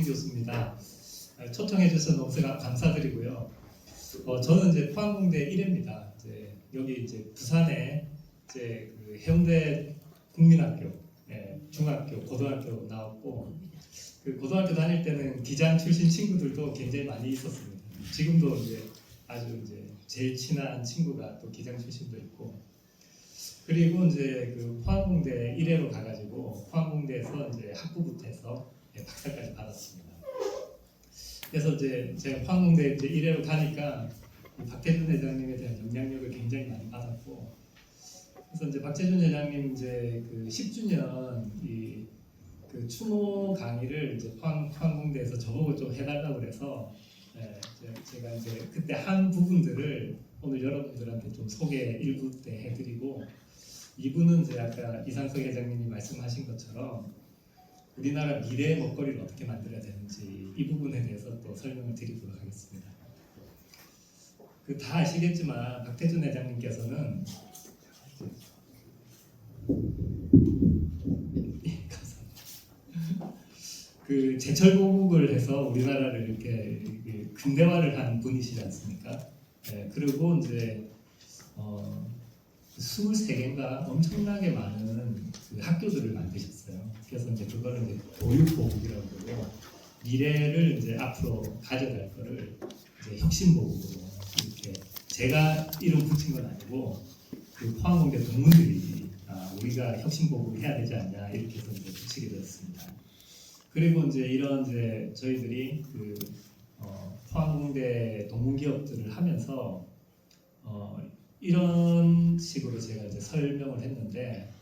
박태준 교수입니다. 초청해 주셔서 너무 감사드리고요. 저는 이제 포항공대 1회입니다. 여기 이제 부산에 이제 그 해운대 국민학교, 중학교, 고등학교 나왔고, 그 고등학교 다닐 때는 기장 출신 친구들도 굉장히 많이 있었습니다. 지금도 이제 아주 이제 제일 친한 친구가 또 기장 출신도 있고, 그리고 이제 그 포항공대 1회로 가가지고 포항공대에서 이제 학부부터 해서 박사까지 받았습니다. 그래서 이제 제가 포항공대 이제 1회로 가니까 박태준 회장님에 대한 영향력을 굉장히 많이 받았고, 그래서 이제 박태준 회장님 이제 그 10주년 그 추모 강의를 이제 포항공대에서 저보고 좀 해달라고 그래서 제가 이제 그때 한 부분들을 오늘 여러분들한테 좀 소개 1부 때 해드리고, 2부는 이제 아까 이상석 회장님이 말씀하신 것처럼 우리나라 미래의 먹거리를 어떻게 만들어야 되는지 이 부분에 대해서 또 설명을 드리도록 하겠습니다. 그 다 아시겠지만 박태준 회장님께서는 그 제철 보국을 해서 우리나라를 이렇게 근대화를 한 분이시지 않습니까? 그리고 이제 23개인가 엄청나게 많은 그 학교들을 만드셨어요. 그래서 이제 그거를 이제 교육보국이라고 그러고, 미래를 이제 앞으로 가져갈 거를 이제 혁신보국으로 이렇게 제가 이름 붙인 건 아니고 그 포항공대 동문들이 우리가 혁신보국을 해야 되지 않냐 이렇게 해서 이제 붙이게 되었습니다. 그리고 이제 이런 이제 저희들이 그 포항공대 동문기업들을 하면서 이런 식으로 제가 이제 설명을 했는데,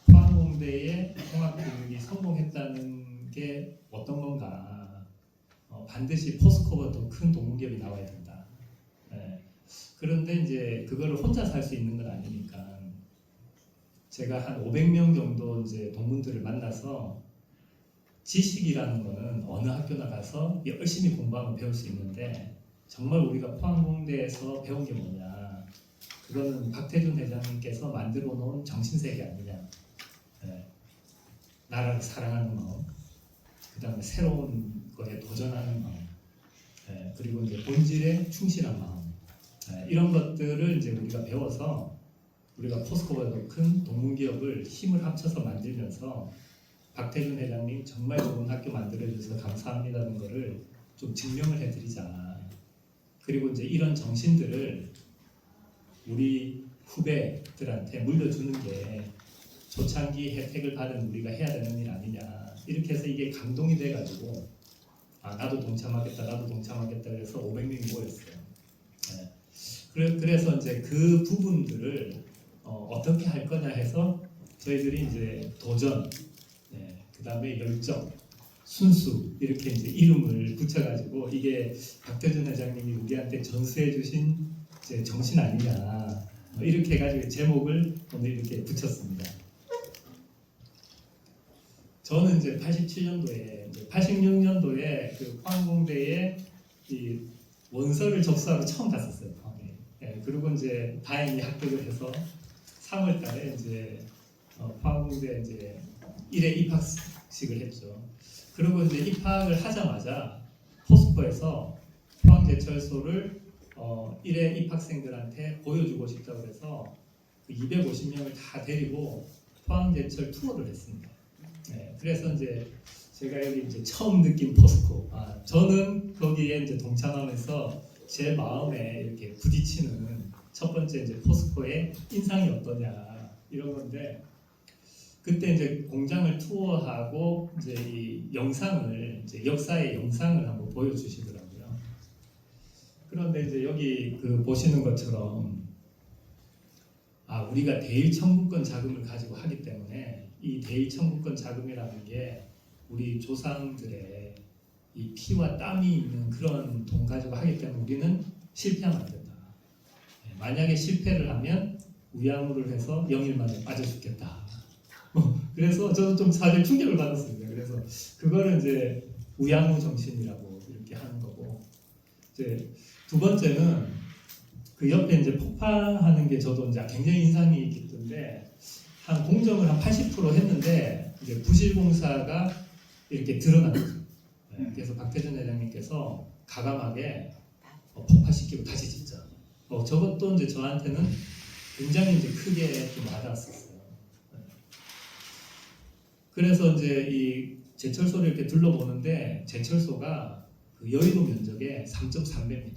포항공대의 통합교육이 성공했다는 게 어떤 건가? 반드시 포스코보다 더 큰 동문기업이 나와야 된다. 그런데 이제 그거를 혼자서 할 수 있는 건 아니니까 제가 한 500명 정도 이제 동문들을 만나서 지식이라는 거는 어느 학교나 가서 열심히 공부하면 배울 수 있는데, 정말 우리가 포항공대에서 배운 게 뭐냐? 그거는 박태준 회장님께서 만들어 놓은 정신세계 아니냐. 나라를 사랑하는 마음, 그 다음에 새로운 거에 도전하는 마음, 그리고 이제 본질에 충실한 마음, 이런 것들을 이제 우리가 배워서 우리가 포스코보다 더 큰 동문기업을 힘을 합쳐서 만들면서 박태준 회장님 정말 좋은 학교 만들어주셔서 감사합니다는 거를 좀 증명을 해드리자. 그리고 이제 이런 정신들을 우리 후배들한테 물려주는 게 초창기 혜택을 받은 우리가 해야 되는 일 아니냐. 이렇게 해서 이게 감동이 돼가지고 나도 동참하겠다, 나도 동참하겠다 해서 500명이 모였어요. 그래서 이제 그 부분들을 어떻게 할 거냐 해서 저희들이 이제 도전, 그 다음에 열정, 순수 이렇게 이제 이름을 붙여가지고, 이게 박태준 회장님이 우리한테 전수해 주신 이제 정신 아니냐, 이렇게 해가지고 제목을 오늘 이렇게 붙였습니다. 저는 이제 87년도에, 86년도에 그 포항공대에 이 원서를 접수하러 처음 갔었어요, 포항에. 그리고 이제 다행히 합격을 해서 3월달에 이제 포항공대 이제 1회 입학식을 했죠. 그리고 이제 입학을 하자마자 포스코에서 포항제철소를 1회 입학생들한테 보여주고 싶다고 해서 그 250명을 다 데리고 포항제철 투어를 했습니다. 그래서 이제 제가 여기 이제 처음 느낀 포스코, 저는 거기에 이제 동참하면서 제 마음에 이렇게 부딪히는 첫 번째 이제 포스코의 인상이 어떠냐 이런 건데, 그때 이제 공장을 투어하고 이제 이 영상을, 이제 역사의 영상을 한번 보여주시더라고요. 그런데 이제 여기 그 보시는 것처럼 우리가 대일 청구권 자금을 가지고 하기 때문에 이 대일 청구권 자금이라는 게 우리 조상들의 이 피와 땀이 있는 그런 돈 가지고 하기 때문에 우리는 실패하면 안 된다. 만약에 실패를 하면 우양우를 해서 영일만에 빠져 죽겠다. 그래서 저도 좀 사실 충격을 받았습니다. 그래서 그거를 이제 우양우 정신이라고 이렇게 하는 거고, 이제 두 번째는 그 옆에 이제 폭파하는 게 저도 이제 굉장히 인상이 깊던데, 한 공정을 한 80% 했는데 이제 부실공사가 이렇게 드러난 거죠. 그래서 박태준 회장님께서 가감하게 폭파시키고 다시 짓자. 저것도 이제 저한테는 굉장히 이제 크게 좀 와닿았었어요. 그래서 이제 이 제철소를 이렇게 둘러보는데 제철소가 그 여의도 면적의 3.3배입니다.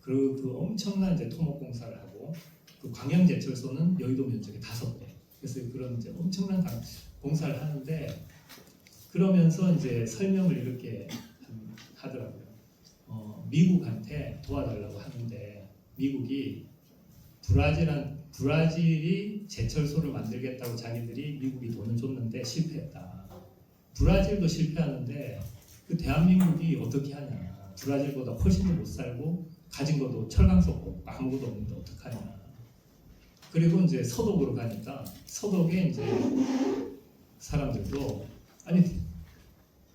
그리고 그 엄청난 이제 토목 공사를 하고 그 광양제철소는 여의도 면적의 5배. 그래서 그런 이제 엄청난 공사를 하는데 그러면서 이제 설명을 이렇게 하더라고요. 미국한테 도와달라고 하는데 미국이 브라질이 제철소를 만들겠다고 자기들이 미국이 돈을 줬는데 실패했다. 브라질도 실패하는데 그 대한민국이 어떻게 하냐. 브라질보다 훨씬 더 못 살고 가진 것도 철강소 없고 아무것도 없는데 어떡하냐. 그리고 이제 서독으로 가니까 서독에 이제 사람들도 아니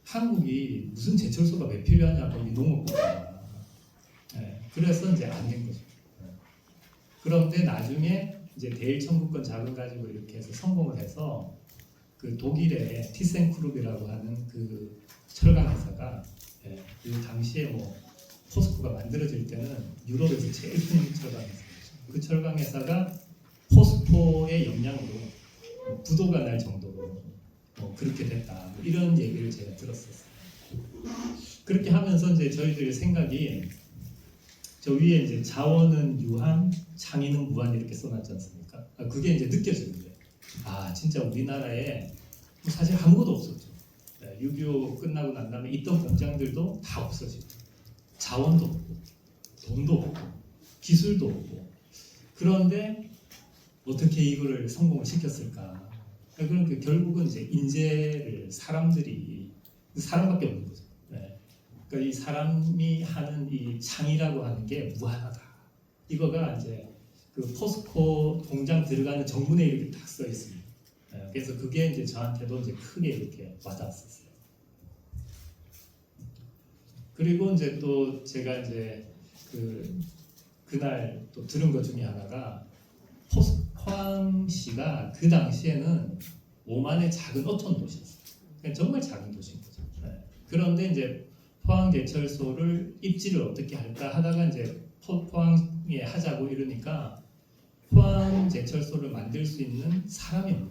한국이 무슨 제철소가 왜 필요하냐 거기 농업국이야. 그래서 이제 안 된 거죠. 그런데 나중에 이제 대일 청구권 자금 가지고 이렇게 해서 성공을 해서 그 독일의 티센크룹이라고 하는 그 철강 회사가 그 당시에 뭐 포스코가 만들어질 때는 유럽에서 제일 큰 철강 회사였죠. 그 철강 회사가 포스코의 영향으로 부도가 날 정도로 그렇게 됐다. 이런 얘기를 제가 들었었어요. 그렇게 하면서 이제 저희들의 생각이 저 위에 이제 자원은 유한, 창의는 무한 이렇게 써놨지 않습니까? 그게 이제 느껴지는 거예요. 아 진짜 우리나라에 사실 아무것도 없었죠. 6.25 끝나고 난 다음에 있던 공장들도 다 없어지고 자원도 없고 돈도 없고 기술도 없고 그런데 어떻게 이거를 성공을 시켰을까? 그러니까 결국은 이제 인재를 사람밖에 없는 거죠. 그러니까 이 사람이 하는 이 창의라고 하는 게 무한하다. 이거가 이제 그 포스코 공장 들어가는 정문에 이렇게 딱 써 있습니다. 그래서 그게 이제 저한테도 이제 크게 이렇게 와닿았었어요. 그리고 이제 또 제가 이제 그날 또 들은 것 중에 하나가 포항시가 그 당시에는 오만의 작은 어촌 도시였어요. 정말 작은 도시인 거죠. 그런데 이제 포항제철소를 입지를 어떻게 할까 하다가 이제 포항에 하자고 이러니까 포항제철소를 만들 수 있는 사람이 없는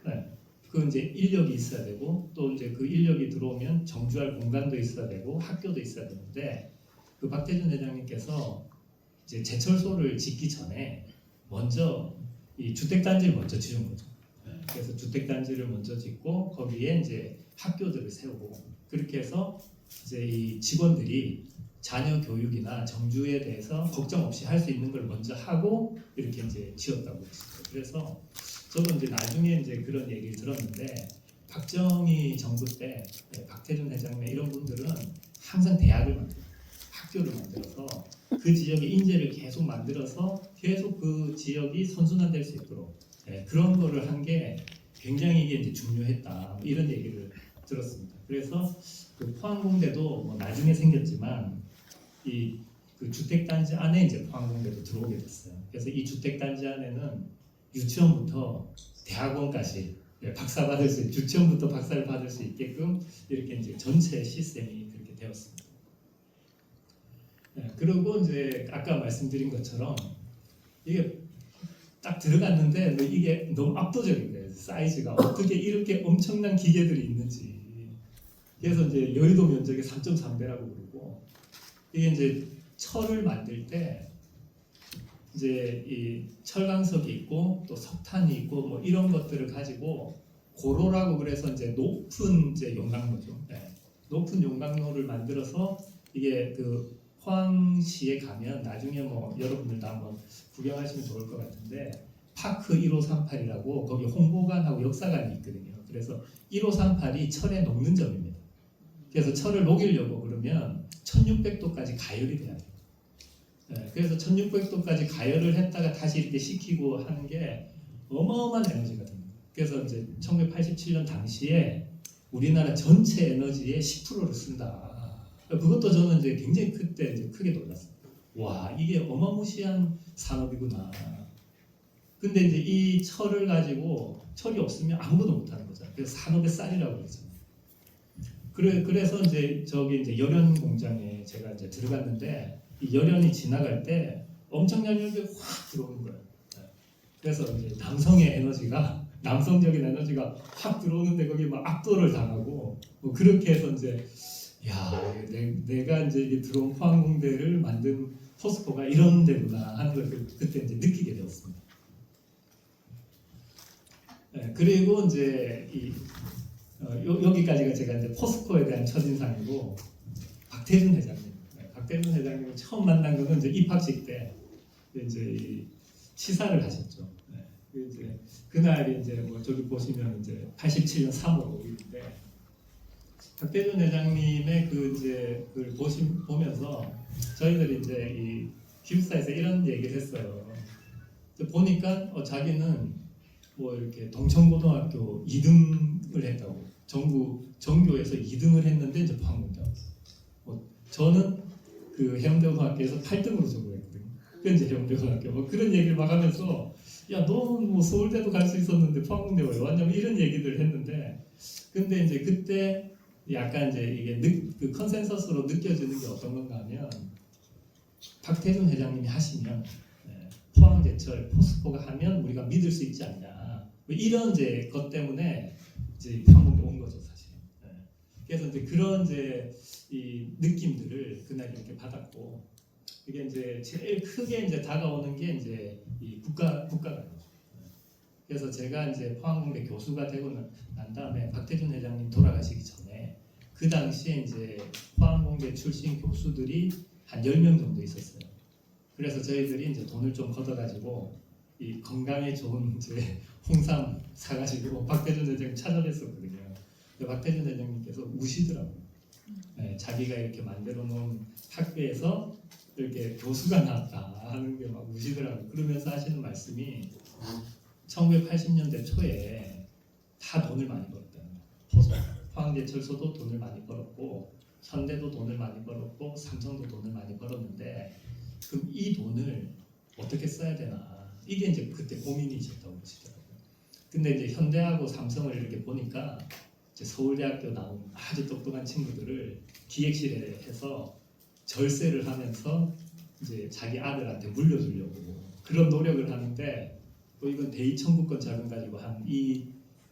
거예요. 그 이제 인력이 있어야 되고 또 이제 그 인력이 들어오면 정주할 공간도 있어야 되고 학교도 있어야 되는데 그 박태준 회장님께서 이제 제철소를 짓기 전에 먼저 이 주택단지를 먼저 지은 거죠. 그래서 주택단지를 먼저 짓고 거기에 이제 학교들을 세우고 그렇게 해서 이제 이 직원들이 자녀 교육이나 정주에 대해서 걱정 없이 할 수 있는 걸 먼저 하고 이렇게 이제 지었다고 했어요. 그래서 저도 이제 나중에 이제 그런 얘기를 들었는데 박정희 정부 때 박태준 회장님 이런 분들은 항상 대학을 만들고 학교를 만들어서 그 지역의 인재를 계속 만들어서 계속 그 지역이 선순환될 수 있도록 그런 거를 한 게 굉장히 이게 이제 중요했다 이런 얘기를 들었습니다. 그래서 그 포항공대도 뭐 나중에 생겼지만 이 그 주택단지 안에 이제 포항공대도 들어오게 됐어요. 그래서 이 주택단지 안에는 유치원부터 대학원까지 박사 받을 수 유치원부터 박사를 받을 수 있게끔 이렇게 이제 전체 시스템이 그렇게 되었습니다. 그리고 이제 아까 말씀드린 것처럼 이게 딱 들어갔는데 이게 너무 압도적인 거예요. 사이즈가 어떻게 이렇게 엄청난 기계들이 있는지. 그래서 이제 여의도 면적의 3.3배라고 그러고 이게 이제 철을 만들 때 이제 이 철강석이 있고 또 석탄이 있고 뭐 이런 것들을 가지고 고로라고 그래서 이제 높은 이제 용광로죠. 높은 용광로를 만들어서 이게 그 포항시에 가면 나중에 뭐 여러분들도 한번 구경하시면 좋을 것 같은데 파크 1538이라고 거기 홍보관하고 역사관이 있거든요. 그래서 1538이 철에 녹는 점입니다. 그래서 철을 녹이려고 그러면 1600도까지 가열이 돼야 돼요. 그래서 1600도까지 가열을 했다가 다시 이렇게 식히고 하는 게 어마어마한 에너지가 됩니다. 그래서 이제 1987년 당시에 우리나라 전체 에너지의 10%를 쓴다. 그것도 저는 이제 굉장히 그때 이제 크게 놀랐어요. 와, 이게 어마무시한 산업이구나. 근데 이제 이 철을 가지고 철이 없으면 아무것도 못하는 거죠. 그래서 산업의 쌀이라고 그러죠. 그래서 이제 저기 이제 열연 공장에 제가 이제 들어갔는데 이 열연이 지나갈 때 엄청난 열기가 확 들어오는 거예요. 네. 그래서 이제 남성적인 에너지가 확 들어오는데 거기 막 압도를 당하고 뭐 그렇게 해서 이제 야, 내가 이제 이게 들어온 포항공대를 만든 포스코가 이런 데구나 하는 걸 그때 이제 느끼게 되었습니다. 네, 그리고 이제 여기까지가 제가 이제 포스코에 대한 첫인상이고 박태준 회장님, 박태준 회장님을 처음 만난 거는 이제 입학식 때 이제 이 치사를 하셨죠. 네, 이제 그날이 이제 뭐 저기 보시면 이제 87년 3월 5일인데 박태준 회장님의 그걸 보면서 저희들이 이제 이 기숙사에서 이런 얘기를 했어요. 보니까 자기는 뭐 이렇게 동천고등학교 2등을 했다고 전교에서 2등을 했는데 이제 포항공대 왔어요. 저는 그 해운대고등학교에서 8등으로 전교했거든요. 현재 해운대고등학교 뭐 그런 얘기를 막 하면서 야, 너는 뭐 서울대도 갈 수 있었는데 포항공대 왜 왔냐면 이런 얘기들을 했는데 근데 이제 그때 약간 이제 이게 그 컨센서스로 느껴지는 게 어떤 건가 하면 박태준 회장님이 하시면 포항제철 포스코가 하면 우리가 믿을 수 있지 않냐 뭐 이런 이제 것 때문에 이제 포항공대 온 거죠 사실. 그래서 이제 그런 이제 이 느낌들을 그날 이렇게 받았고 이게 이제 제일 크게 이제 다가오는 게 이제 이 국가관이죠. 그래서 제가 이제 포항공대 교수가 되고 난 다음에 박태준 회장님 돌아가시기 전에 그 당시에 이제 포항공대 출신 교수들이 한 10명 정도 있었어요. 그래서 저희들이 이제 돈을 좀 걷어가지고 이 건강에 좋은 이제 홍삼 사가지고 박태준 회장님 찾아뵀었거든요. 근데 박태준 회장님께서 우시더라고요. 네, 자기가 이렇게 만들어 놓은 학교에서 이렇게 교수가 나왔다 하는 게 막 우시더라고요. 그러면서 하시는 말씀이 1980년대 초에 다 돈을 많이 벌었다는 거예요. 포항제철소도 돈을 많이 벌었고 현대도 돈을 많이 벌었고 삼성도 돈을 많이 벌었는데 그럼 이 돈을 어떻게 써야 되나 이게 이제 그때 고민이셨다고 그러시더라고요. 근데 이제 현대하고 삼성을 이렇게 보니까 이제 서울대학교 나온 아주 똑똑한 친구들을 기획실에 해서 절세를 하면서 이제 자기 아들한테 물려주려고 그런 노력을 하는데 또 이건 대의청구권 자금 가지고 한 이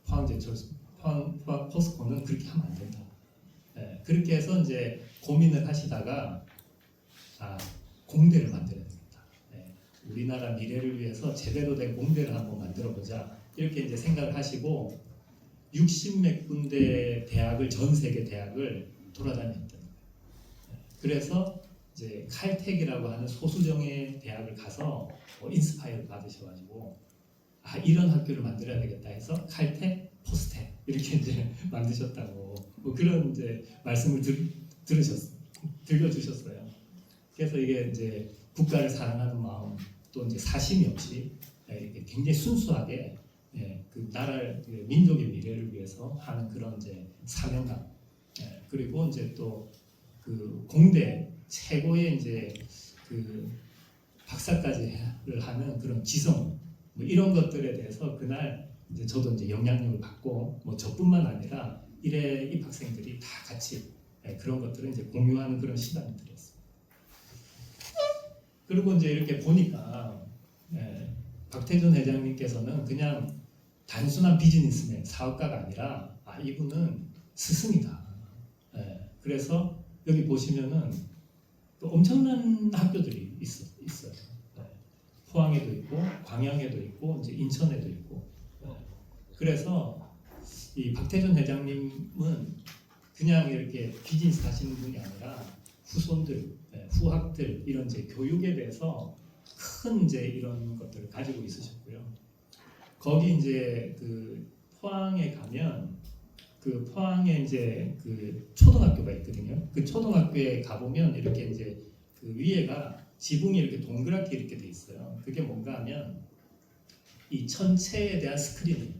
포항 포스코는 그렇게 하면 안 된다. 네, 그렇게 해서 이제 고민을 하시다가 공대를 만들어야 됩니다. 네, 우리나라 미래를 위해서 제대로 된 공대를 한번 만들어 보자 이렇게 이제 생각을 하시고 60몇 군데 대학을 전 세계 대학을 돌아다녔던 거예요. 네, 그래서 이제 칼텍이라고 하는 소수정예 대학을 가서 인스파이어를 받으셔가지고 이런 학교를 만들어야 되겠다 해서 칼텍, 포스텍 이렇게 이제 만드셨다고 뭐 그런 이제 말씀을 들려주셨어요. 그래서 이게 이제 국가를 사랑하는 마음 또 이제 사심이 없이 이렇게 굉장히 순수하게 그 나라를 민족의 미래를 위해서 하는 그런 이제 사명감 그리고 이제 또 그 공대 최고의 이제 그 박사까지를 하는 그런 지성 뭐 이런 것들에 대해서 그날 이제 저도 이제 영향력을 받고 뭐 저뿐만 아니라 일회 입학생들이 다 같이 그런 것들을 이제 공유하는 그런 시간들이었어요. 그리고 이제 이렇게 보니까 박태준 회장님께서는 그냥 단순한 비즈니스맨, 사업가가 아니라 이분은 스승이다. 그래서 여기 보시면은 또 엄청난 학교들이 있어요. 포항에도 있고 광양에도 있고 이제 인천에도 있고. 그래서 이 박태준 회장님은 그냥 이렇게 비즈니스 하시는 분이 아니라 후손들, 후학들 이런 이제 교육에 대해서 큰 이제 이런 것들을 가지고 있으셨고요. 거기 이제 그 포항에 가면 그 포항에 이제 그 초등학교가 있거든요. 그 초등학교에 가보면 이렇게 이제 그 위에가 지붕이 이렇게 동그랗게 이렇게 돼 있어요. 그게 뭔가 하면 이 천체에 대한 스크린.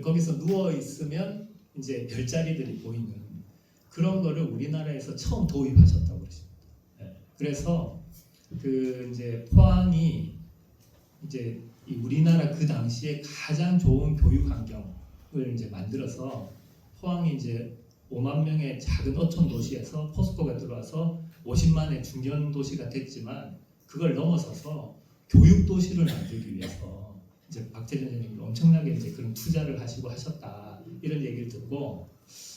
거기서 누워 있으면 이제 별자리들이 보이는 그런 거를 우리나라에서 처음 도입하셨다고 그러십니다. 그래서 그 이제 포항이 이제 우리나라 그 당시에 가장 좋은 교육 환경을 이제 만들어서 포항이 이제 5만 명의 작은 어촌 도시에서 포스코가 들어와서 50만의 중견 도시가 됐지만 그걸 넘어서서 교육 도시를 만들기 위해서 이제 박태준 회장님이 엄청나게 이제 그런 투자를 하시고 하셨다 이런 얘기를 듣고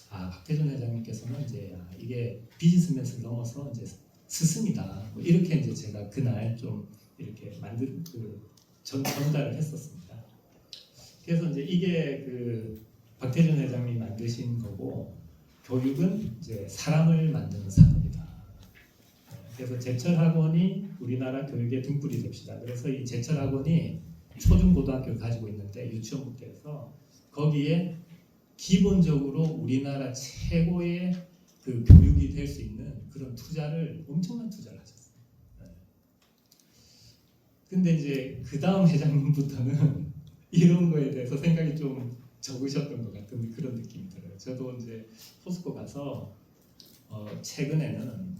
박태준 회장님께서는 이제 이게 비즈니스맨을 넘어서 이제 스승이다 뭐 이렇게 이제 제가 그날 좀 이렇게 전달을 했었습니다. 그래서 이제 이게 박태준 회장님이 만드신 거고 교육은 이제 사람을 만드는 산업이다. 그래서 제철학원이 우리나라 교육의 등불이 됩시다. 그래서 이 제철학원이 초중고등학교를 가지고 있는데 유치원부터해서 거기에 기본적으로 우리나라 최고의 그 교육이 될 수 있는 그런 투자를 엄청난 투자를 하셨어요. 근데 이제 그 다음 회장님부터는 이런 거에 대해서 생각이 좀 적으셨던 것 같은 그런 느낌이 들어요. 저도 이제 포스코 가서 최근에는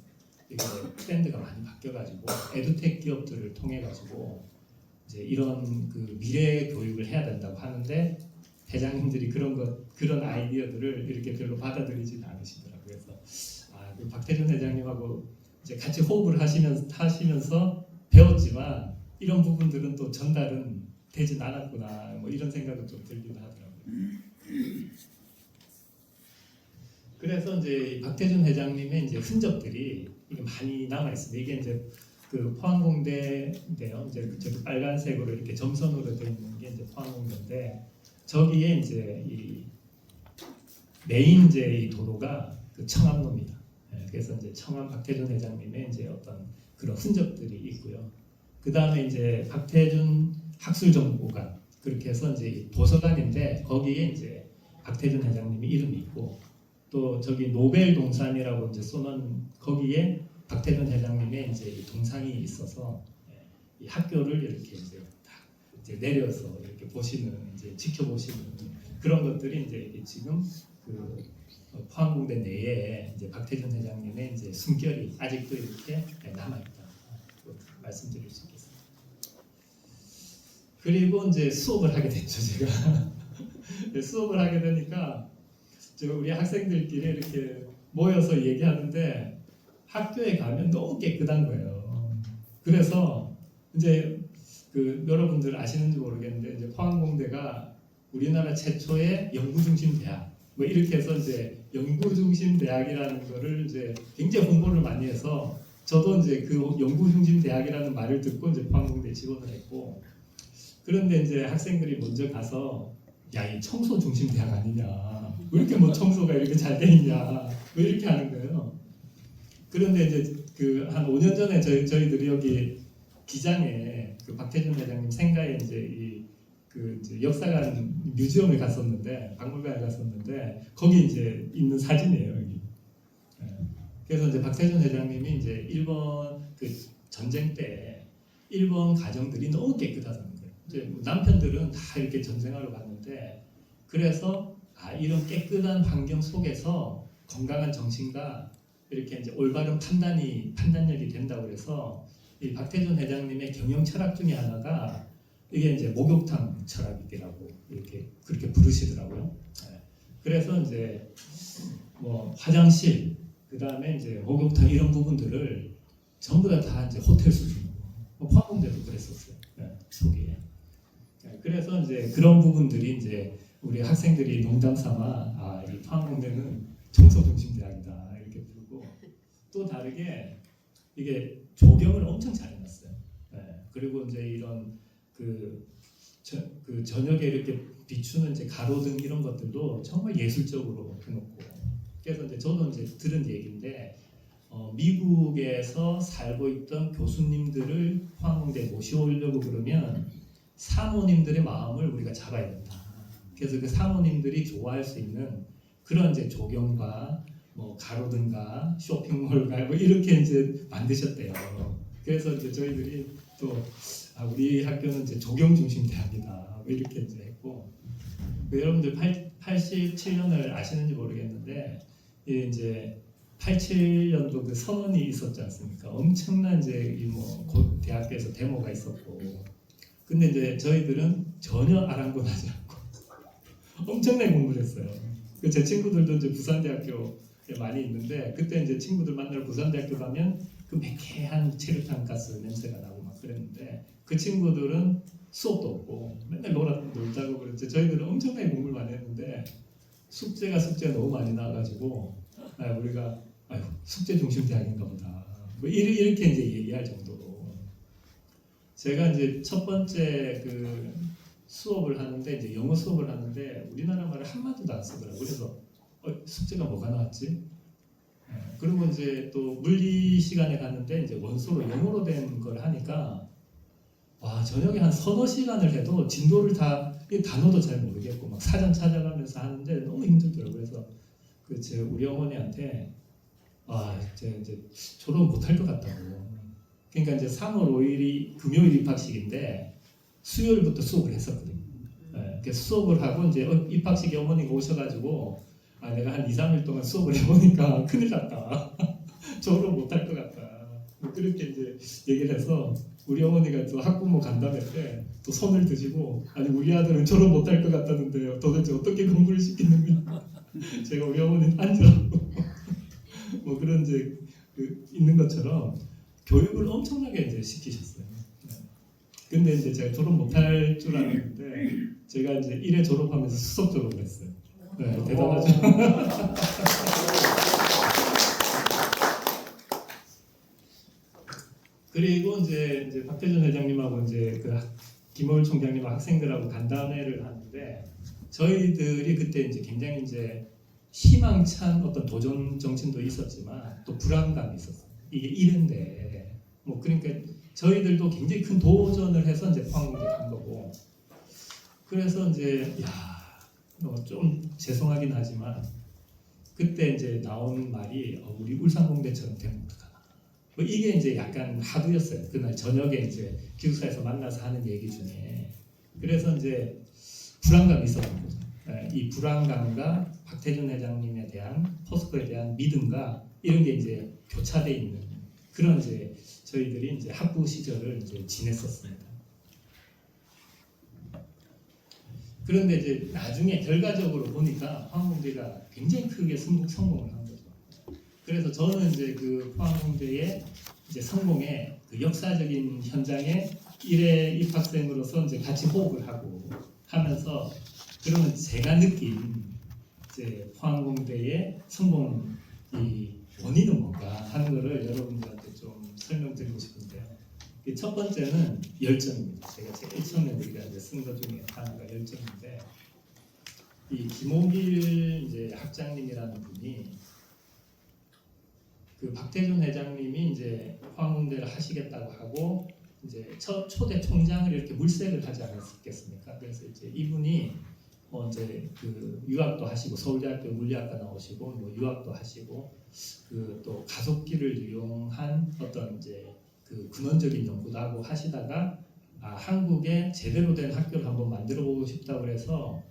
이게 트렌드가 많이 바뀌어가지고 에듀텍 기업들을 통해 가지고 이제 이런 그 미래 교육을 해야 된다고 하는데 회장님들이 그런 아이디어들을 이렇게 별로 받아들이지는 않으시더라고요. 그래서 그 박태준 회장님하고 이제 같이 호흡을 하시면서 배웠지만 이런 부분들은 또 전달은 되진 않았구나 뭐 이런 생각은 좀 들기도 하더라고요. 그래서 이제 박태준 회장님의 이제 흔적들이 이게 많이 남아 있습니다. 이게 이제 그 포항공대인데요. 이제 저기 빨간색으로 이렇게 점선으로 되어 있는 게 이제 포항공대인데 저기에 이제 이 메인 이제 이 도로가 그 청암로입니다. 그래서 이제 청암 박태준 회장님의 이제 어떤 그런 흔적들이 있고요. 그 다음에 이제 박태준 학술정보관 그렇게 해서 이제 도서관인데 거기에 이제 박태준 회장님의 이름이 있고 또 저기 노벨 동산이라고 이제 쏘는 거기에 박태준 회장님의 이제 동상이 있어서 이 학교를 이렇게 이제 딱 이제 내려서 이렇게 보시는 이제 지켜보시는 그런 것들이 이제 지금 그 포항공대 내에 이제 박태준 회장님의 이제 숨결이 아직도 이렇게 남아 있다 말씀드릴 수 있겠습니다. 그리고 이제 수업을 하게 됐죠 제가. 수업을 하게 되니까 우리 학생들끼리 이렇게 모여서 얘기하는데 학교에 가면 너무 깨끗한 거예요. 그래서 이제 여러분들 아시는지 모르겠는데 이제 포항공대가 우리나라 최초의 연구중심 대학 뭐 이렇게 해서 이제 연구중심 대학이라는 거를 이제 굉장히 홍보를 많이 해서 저도 이제 그 연구중심 대학이라는 말을 듣고 이제 포항공대에 지원을 했고 그런데 이제 학생들이 먼저 가서 야, 이 청소 중심 대학 아니냐? 왜 이렇게 뭐 청소가 이렇게 잘 돼 있냐? 왜 이렇게 하는 거예요? 그런데 이제 한 5년 전에 저희들이 여기 기장에 박태준 회장님 생가에 이제 이제 역사관 뮤지엄에 갔었는데 박물관에 갔었는데 거기 이제 있는 사진이에요 여기. 그래서 이제 박태준 회장님이 이제 일본 전쟁 때 일본 가정들이 너무 깨끗하다는 거예요. 이제 남편들은 다 이렇게 전쟁하러 갔는데 그래서 이런 깨끗한 환경 속에서 건강한 정신과 이렇게 이제 올바른 판단력이 된다고 해서 이 박태준 회장님의 경영 철학 중에 하나가 이게 이제 목욕탕 철학이라고 이렇게 그렇게 부르시더라고요. 그래서 이제 뭐 화장실 그 다음에 이제 목욕탕 이런 부분들을 전부 다 이제 호텔 수준으로 포항공대도 그랬었어요. 초기에. 그래서 이제 그런 부분들이 이제 우리 학생들이 농담 삼아 이 포항공대는 청소 중심 대학이다 이렇게 부르고 또 다르게 이게 조경을 엄청 잘 해놨어요. 그리고 이제 이런 저녁에 이렇게 비추는 이제 가로등 이런 것들도 정말 예술적으로 해놓고 그래서 이제 저는 이제 들은 얘기인데 미국에서 살고 있던 교수님들을 포항공대에 모셔오려고 그러면 사모님들의 마음을 우리가 잡아야 된다. 그래서 그 사모님들이 좋아할 수 있는 그런 이제 조경과 뭐 가로등과 쇼핑몰과 뭐 이렇게 이제 만드셨대요. 그래서 이제 저희들이 또 우리 학교는 이제 조경 중심 대학이다. 뭐 이렇게 이제 했고 여러분들 87년을 아시는지 모르겠는데 이제 87년도 그 선언이 있었지 않습니까? 엄청난 이제 곧 대학교에서 데모가 있었고 근데 이제 저희들은 전혀 아랑곳하지 않고 엄청나게 공부를 했어요. 제 친구들도 이제 부산대학교에 많이 있는데 그때 이제 친구들 만나러 부산대학교 가면 그 매캐한 체류탄 가스 냄새가 나고 막 그랬는데 그 친구들은 수업도 없고 맨날 놀자고 그랬지. 저희들은 엄청나게 공부를 많이 했는데 숙제가 너무 많이 나와가지고 우리가 아유, 숙제 중심 대학인가 보다. 뭐 이렇게 이제 얘기할 정도로 제가 이제 첫 번째 그 수업을 하는데 이제 영어 수업을 하는데 우리나라 말을 한 마디도 안 쓰더라고요. 그래서 숙제가 뭐가 나왔지? 그리고 이제 또 물리 시간에 갔는데 이제 원소로 영어로 된 걸 하니까 와 저녁에 한 서너 시간을 해도 진도를 다 이 단어도 잘 모르겠고 막 사전 찾아가면서 하는데 너무 힘들더라고요. 그래서 제 우리 어머니한테 이제 졸업 못할 것 같다고. 그러니까 이제 3월 5일이 금요일 입학식인데 수요일부터 수업을 했었거든요. 그래서 수업을 하고 이제 입학식에 어머니가 오셔가지고 내가 한 2, 3일 동안 수업을 해보니까 큰일 났다. 졸업 못할 것 같다. 뭐 그렇게 이제 얘기를 해서 우리 어머니가 또 학부모 간담회 때 또 손을 드시고 아니 우리 아들은 졸업 못할 것 같다는데요. 도대체 어떻게 공부를 시키는 거야? 제가 우리 어머니는 앉으라고 뭐 그런 이제 있는 것처럼 교육을 엄청나게 이제 시키셨어요. 근데 이제 제가 졸업 못할 줄 알았는데 제가 이제 1회 졸업하면서 수석 졸업을 했어요. 네, 대단하죠. 그리고 이제 박태준 회장님하고 이제 그 김호율 총장님하고 학생들하고 간담회를 하는데 저희들이 그때 이제 굉장히 이제 희망찬 어떤 도전 정신도 있었지만 또 불안감이 있었어요. 이게 이른데 뭐 그러니까 저희들도 굉장히 큰 도전을 해서 이제 포항공대 간 거고 그래서 이제 좀 죄송하긴 하지만 그때 이제 나온 말이 우리 울산공대처럼 되면 어떡하나 뭐 이게 이제 약간 하두였어요. 그날 저녁에 이제 기숙사에서 만나서 하는 얘기 중에 그래서 이제 불안감이 있었던 거죠. 이 불안감과 박태준 회장님에 대한 포스코에 대한 믿음과 이런 게 이제 교차돼 있는 그런 이제 저희들이 이제 학부 시절을 이제 지냈었습니다. 그런데 이제 나중에 결과적으로 보니까 포항공대가 굉장히 크게 성공을 한 거죠. 그래서 저는 이제 그 포항공대의 이제 성공의 그 역사적인 현장에 1회 입학생으로서 이제 같이 호흡을 하고 하면서 그러면 제가 느낀 이제 포항공대의 성공 이 원인은 뭔가 하는 거를 여러분들한테 좀 설명드리고 싶은데요. 첫 번째는 열정입니다. 제가 제일 처음에 우리가 이제 쓴 것 중에 하나가 열정인데 이 김옥일 이제 학장님이라는 분이 그 박태준 회장님이 이제 포항공대를 하시겠다고 하고 이제 초대 총장을 이렇게 물색을 하지 않았겠습니까? 그래서 이제 이분이 이제 그 유학도 하시고 서울대학교 물리학과 나오시고 뭐 유학도 하시고 그 또 가속기를 이용한 어떤 이제 그 근원적인 연구도 하고 하시다가 한국에 제대로 된 학교를 한번 만들어 보고 싶다고 해서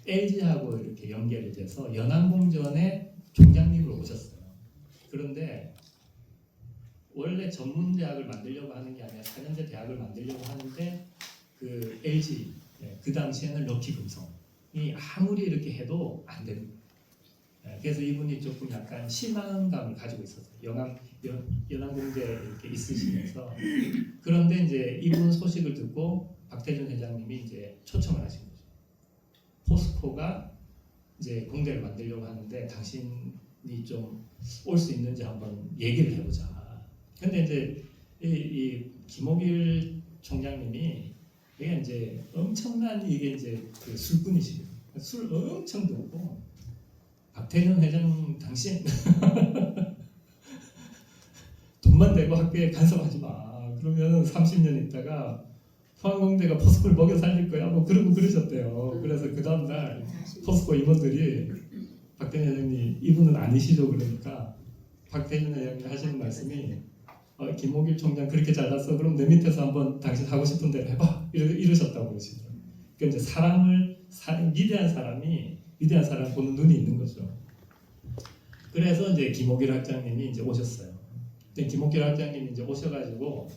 LG하고 이렇게 연결이 돼서 연안공전에 총장님으로 오셨어요. 그런데 원래 전문대학을 만들려고 하는 게 아니라 4년제 대학을 만들려고 하는데 그 LG 그 당시에는 럭키금성이 아무리 이렇게 해도 안 됩니다. 그래서 이분이 조금 약간 실망감을 가지고 있었어요. 연안공대 이렇게 있으시면서 그런데 이제 이분 소식을 듣고 박태준 회장님이 이제 초청을 하신 거죠. 포스코가 이제 공대를 만들려고 하는데 당신이 좀 올 수 있는지 한번 얘기를 해보자. 근데 이제 이 김옥일 총장님이 이게 이제 엄청난 이게 이제 그 술꾼이시거든요. 술 엄청 드고 박태준 회장 당신 돈만 내고 학교에 간섭하지 마. 그러면 30년 있다가 포항공대가 포스코를 먹여 살릴 거야. 뭐 그러셨대요. 그래서 그 다음날 포스코 임원들이 박태준 회장님 이분은 아니시죠? 그러니까 박태준 회장님 하시는 말씀이 김옥일 총장 그렇게 잘났어. 그럼 내 밑에서 한번 당신 하고 싶은 대로 해봐. 이러셨다고 그러시죠. 그러니까 이제 위대한 사람 보는 눈이 있는 거죠. 그래서 이제 김옥일 학장님이 이제 오셨어요. 근데 김옥일 학장님이 이제 오셔가지고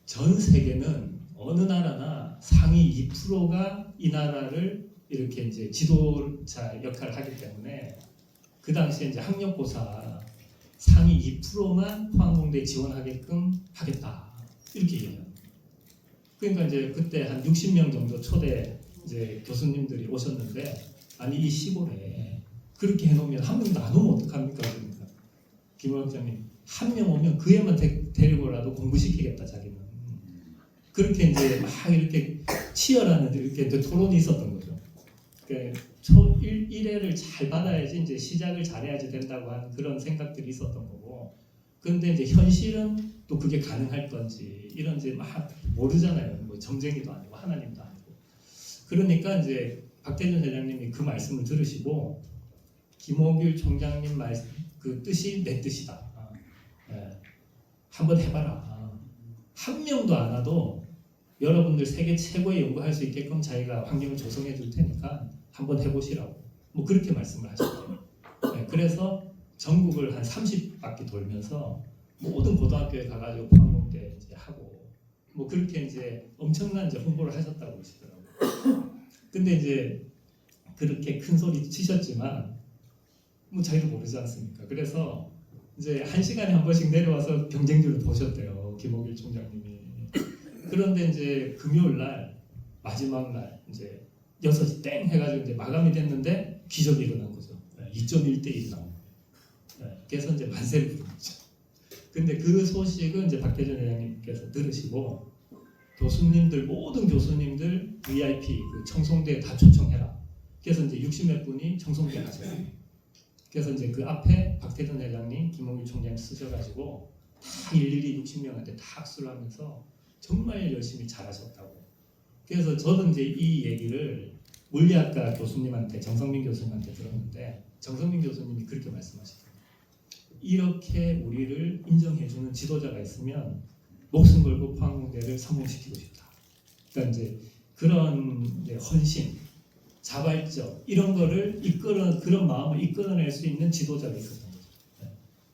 전 세계는 어느 나라나 상위 2%가 이 나라를 이렇게 이제 지도자 역할을 하기 때문에 그 당시에 이제 학력고사 상위 2%만 포항공대에 지원하게끔 하겠다 이렇게 얘기해요. 그러니까 이제 그때 한 60명 정도 초대 이제 교수님들이 오셨는데 아니 이 시골에 그렇게 해놓으면 한 명도 안 오면 어떡합니까? 그러니까 김원장님 한 명 오면 그 애만 데리고라도 공부시키겠다 자기는. 그렇게 이제 막 이렇게 치열한 이렇게 이제 토론이 있었던 거죠. 그러니까 초 1회를 잘 받아야지 이제 시작을 잘해야지 된다고 하는 그런 생각들이 있었던 거고. 그런데 이제 현실은 또 그게 가능할 건지 이런 이제 막 모르잖아요. 뭐 점쟁이도 아니고 하나님도 아니고. 그러니까 이제 박태준 회장님이 그 말씀을 들으시고 김옥일 총장님 말씀 그 뜻이 내 뜻이다. 예. 한번 해봐라. 한 명도 안 와도 여러분들 세계 최고의 연구할 수 있게끔 자기가 환경을 조성해 줄 테니까 한번 해보시라고 뭐 그렇게 말씀을 하셨어요. 네, 그래서 전국을 한 30바퀴 돌면서 모든 고등학교에 가가지고 포항공대 이제 하고 뭐 그렇게 이제 엄청난 이제 홍보를 하셨다고 그러시더라고요. 근데 이제 그렇게 큰 소리 치셨지만 뭐 자기도 모르지 않습니까? 그래서 이제 1시간에 한 번씩 내려와서 경쟁률을 보셨대요, 김옥일 총장님이. 그런데 이제 금요일 날 마지막 날 이제 6시 땡 해가지고 이제 마감이 됐는데 기적이 일어난 거죠. 2.1대 1이 나온 거예요. 그래서 이제 만세를 부른 거죠. 근데 그 소식은 이제 박대전 회장님께서 들으시고 교수님들 모든 교수님들 VIP 그 청송대에 다 초청해라. 그래서 이제 60몇 분이 청송대 가세요. 그래서 이제 그 앞에 박태준 회장님, 김홍일 총장님 쓰셔가지고 다 일일이 60명한테 다 악수를 하면서 정말 열심히 잘하셨다고. 그래서 저도 이제 이 얘기를 물리학과 교수님한테 정성민 교수님한테 들었는데 정성민 교수님이 그렇게 말씀하시더라고요. 이렇게 우리를 인정해주는 지도자가 있으면 목숨 걸고 포항공대를 성공시키고 싶다. 그러니까 이제 그런 이제 헌신, 자발적 이런 거를 그런 마음을 이끌어낼 수 있는 지도자가 있었던 거죠.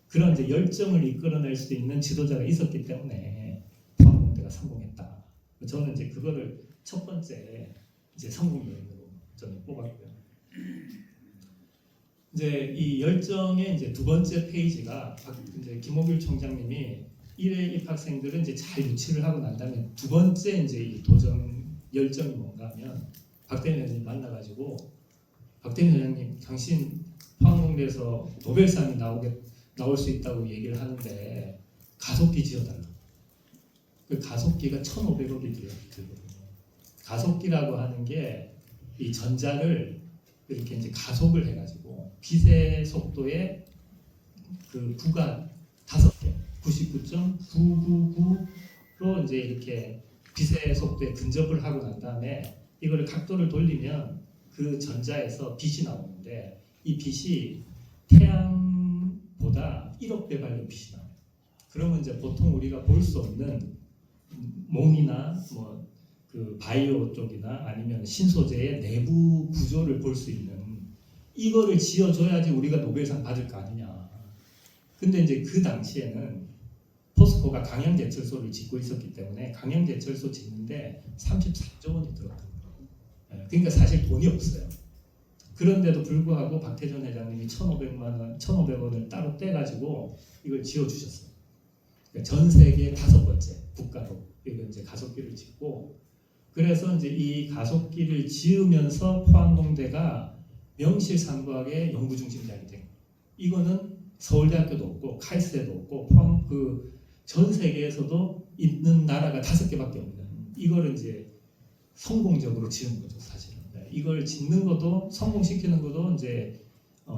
그런 이제 열정을 이끌어낼 수 있는 지도자가 있었기 때문에 포항공대가 성공했다. 저는 이제 그거를 첫 번째 이제 성공 요인으로 저는 뽑았고요. 이제 이 열정의 이제 두 번째 페이지가 이제 김옥일 총장님이 1회 입학생들은 이제 잘 유치를 하고 난 다음에 두 번째 이제 이 도전 열정이 뭔가 하면 박대현 회장님 만나가지고 박대현 회장님 당신 포항공대에서 노벨상이 나올 수 있다고 얘기를 하는데 가속기 지어달라. 그 가속기가 1,500억이 들거든요. 가속기라고 하는 게 이 전자를 이렇게 이제 가속을 해가지고 빛의 속도의 그 구가 5개, 99.999로 이제 이렇게 빛의 속도에 근접을 하고 난 다음에 이거를 각도를 돌리면 그 전자에서 빛이 나오는데 이 빛이 태양보다 1억 배 밝은 빛이 나와요. 그러면 이제 보통 우리가 볼 수 없는 몸이나 뭐 그 바이오 쪽이나 아니면 신소재의 내부 구조를 볼 수 있는 이거를 지어줘야지 우리가 노벨상 받을 거 아니냐. 근데 이제 그 당시에는 포스코가 강양제철소를 짓고 있었기 때문에 강양제철소 짓는데 33조 원이 들었던 거예요. 그러니까 사실 돈이 없어요. 그런데도 불구하고 박태준 회장님이 1,500원을 따로 떼가지고 이걸 지어주셨어요. 그러니까 전 세계 5번째 국가로 이거 이제 가속기를 짓고 그래서 이제 이 가속기를 지으면서 포항공대가 명실상부하게 연구중심대학이 된 거예요. 이거는 서울대학교도 없고 카이스트도 없고 포항 그 전 세계에서도 있는 나라가 5개밖에 없는 이거를 이제 성공적으로 지은 거죠 사실은. 이걸 짓는 것도 성공시키는 것도 이제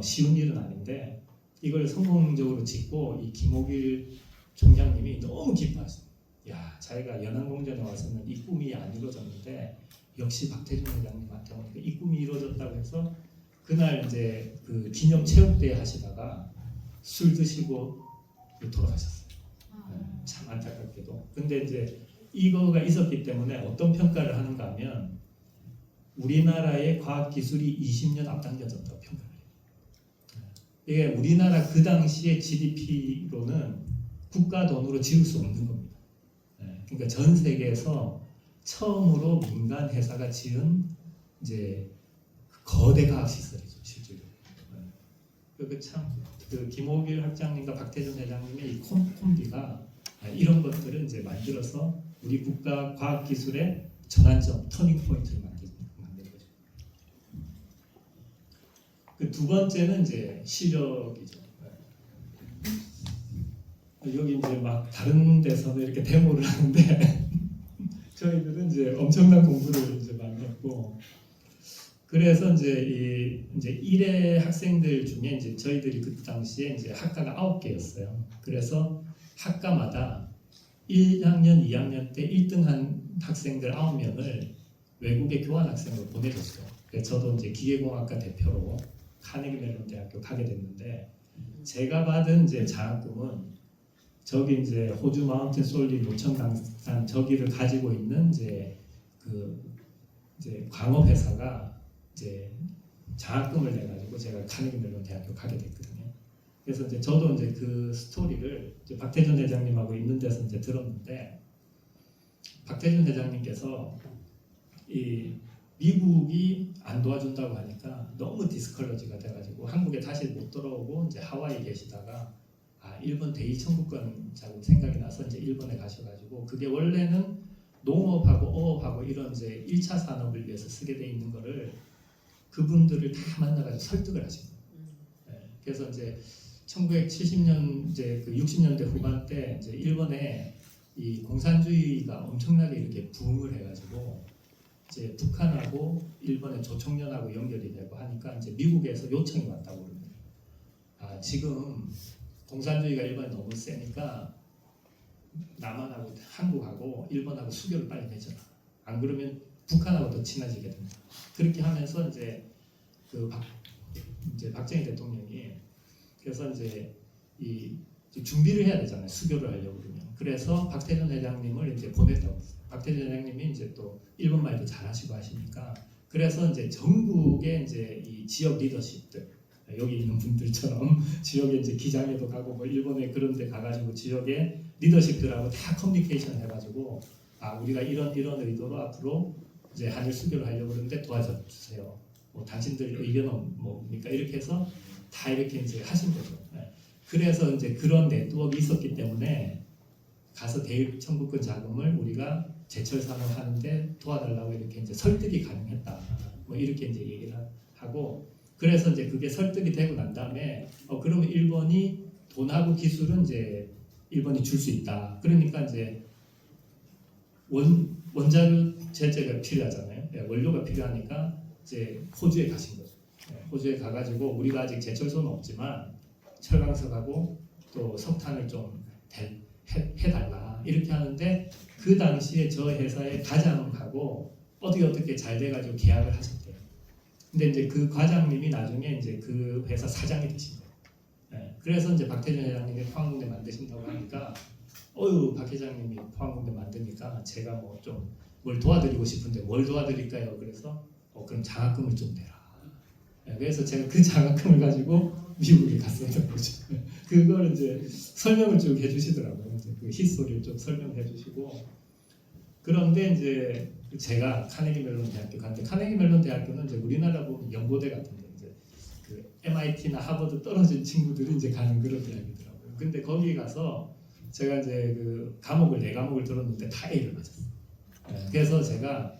쉬운 일은 아닌데 이걸 성공적으로 짓고 이 김옥일 총장님이 너무 기뻐하셨어요. 야, 자기가 연안공전에 와서는 이 꿈이 안 이루어졌는데 역시 박태준 회장님한테 오니까 이 꿈이 이루어졌다고 해서 그날 이제 그 기념 체육대회 하시다가 술 드시고 돌아가셨어요. 참 안타깝게도. 근데 이제 이거가 있었기 때문에 어떤 평가를 하는가 하면 우리나라의 과학기술이 20년 앞당겨졌다고 평가를 해요. 이게 우리나라 그 당시의 GDP로는 국가 돈으로 지을 수 없는 겁니다. 그러니까 전 세계에서 처음으로 민간 회사가 지은 이제 거대 과학 시설이죠 실제로. 그 김호길 학장님과 박태준 회장님의 이 콤비가 이런 것들을 이제 만들어서 우리 국가 과학 기술의 전환점, 터닝 포인트를 만든 거죠. 그 두 번째는 이제 시력이죠. 여기 이제 막 다른 데서는 이렇게 데모를 하는데 저희들은 이제 엄청난 공부를 이제 많이 했고, 그래서 이제 일회 학생들 중에 이제 저희들이 그 당시에 이제 학과가 9개였어요. 그래서 학과마다 1학년, 2학년 때 1등한 학생들 9명을 외국에 교환 학생으로 보내줬어요. 그래서 저도 이제 기계공학과 대표로 카네기 멜론 대학교 가게 됐는데, 제가 받은 이제 장학금은 저기 이제 호주 마운틴 솔리 노천강산 저기를 가지고 있는 이제 광업 회사가 이제 장학금을 내 가지고 제가 카네기 멜론 대학교 가게 됐거든요. 그래서 이제 저도 이제 그 스토리를 이제 박태준 회장님하고 있는 데서 이제 들었는데, 박태준 회장님께서 이 미국이 안 도와준다고 하니까 너무 디스컬러지가 돼가지고 한국에 다시 못 돌아오고 이제 하와이에 계시다가 일본 대의 청구권 자금 생각이 나서 이제 일본에 가셔가지고, 그게 원래는 농업하고 어업하고 이런 이제 1차 산업을 위해서 쓰게 돼 있는 거를 그분들을 다 만나가지고 설득을 하신 거예요. 네. 그래서 이제 1970년 이제 그 60년대 후반 때 이제 일본에 이 공산주의가 엄청나게 이렇게 부흥을 해가지고 이제 북한하고 일본의 조총련하고 연결이 되고 하니까 이제 미국에서 요청이 왔다고 그럽니다. 지금 공산주의가 일본에 너무 세니까 남한하고 한국하고 일본하고 수교를 빨리 맺어라. 안 그러면 북한하고 더 친해지게 됩니다. 그렇게 하면서 이제 이제 박정희 대통령이 그래서 이제 준비를 해야 되잖아요. 수교를 하려고 그러면. 그래서 박태준 회장님을 이제 보냈다고 했어요. 박태준 회장님이 이제 또 일본 말도 잘하시고 하시니까, 그래서 이제 전국의 이제 이 지역 리더십들, 여기 있는 분들처럼 지역에 이제 기장에도 가고 뭐 일본에 그런 데 가가지고 지역의 리더십들하고 다 커뮤니케이션 해가지고 우리가 이런 의도로 앞으로 이제 한일 수교를 하려고 그러는데 도와줘 주세요. 뭐 당신들 의견은 뭡니까? 이렇게 해서 다 이렇게 이제 하신 거죠. 그래서 이제 그런 네트워크가 있었기 때문에 가서 대일 청구권 자금을 우리가 제철 산업 하는데 도와달라고 이렇게 이제 설득이 가능했다. 뭐 이렇게 이제 얘기를 하고, 그래서 이제 그게 설득이 되고 난 다음에 그러면 일본이 돈하고 기술은 이제 일본이 줄 수 있다. 그러니까 이제 원자료 제재가 필요하잖아요. 원료가 필요하니까 이제 호주에 가신 거죠. 호주에 가가지고 우리가 아직 제철소는 없지만 철강석하고 또 석탄을 좀 해달라 이렇게 하는데, 그 당시에 저 회사의 과장하고 어떻게 잘 돼가지고 계약을 하셨대요. 근데 이제 그 과장님이 나중에 이제 그 회사 사장이 되신 거예요. 그래서 이제 박태준 회장님이 포항공대 만드신다고 하니까 박 회장님이 포항공대 만드니까 제가 뭐 좀 뭘 도와드리고 싶은데 뭘 도와드릴까요? 그래서 그럼 장학금을 좀 내라. 그래서 제가 그 장학금을 가지고 미국에 갔었던 거죠. 그걸 이제 설명을 쭉 해주시더라고요. 이제 그 히스토리를 좀 설명해 주시고, 그런데 이제 제가 카네기 멜론 대학교 갔는데, 카네기 멜론 대학교는 이제 우리나라 보면 연고대 같은데 이제 그 MIT나 하버드 떨어진 친구들이 이제 가는 그런 대학이더라고요. 근데 거기 가서 제가 이제 그 과목을 4과목을 들었는데 다 A를 맞았어요. 그래서 제가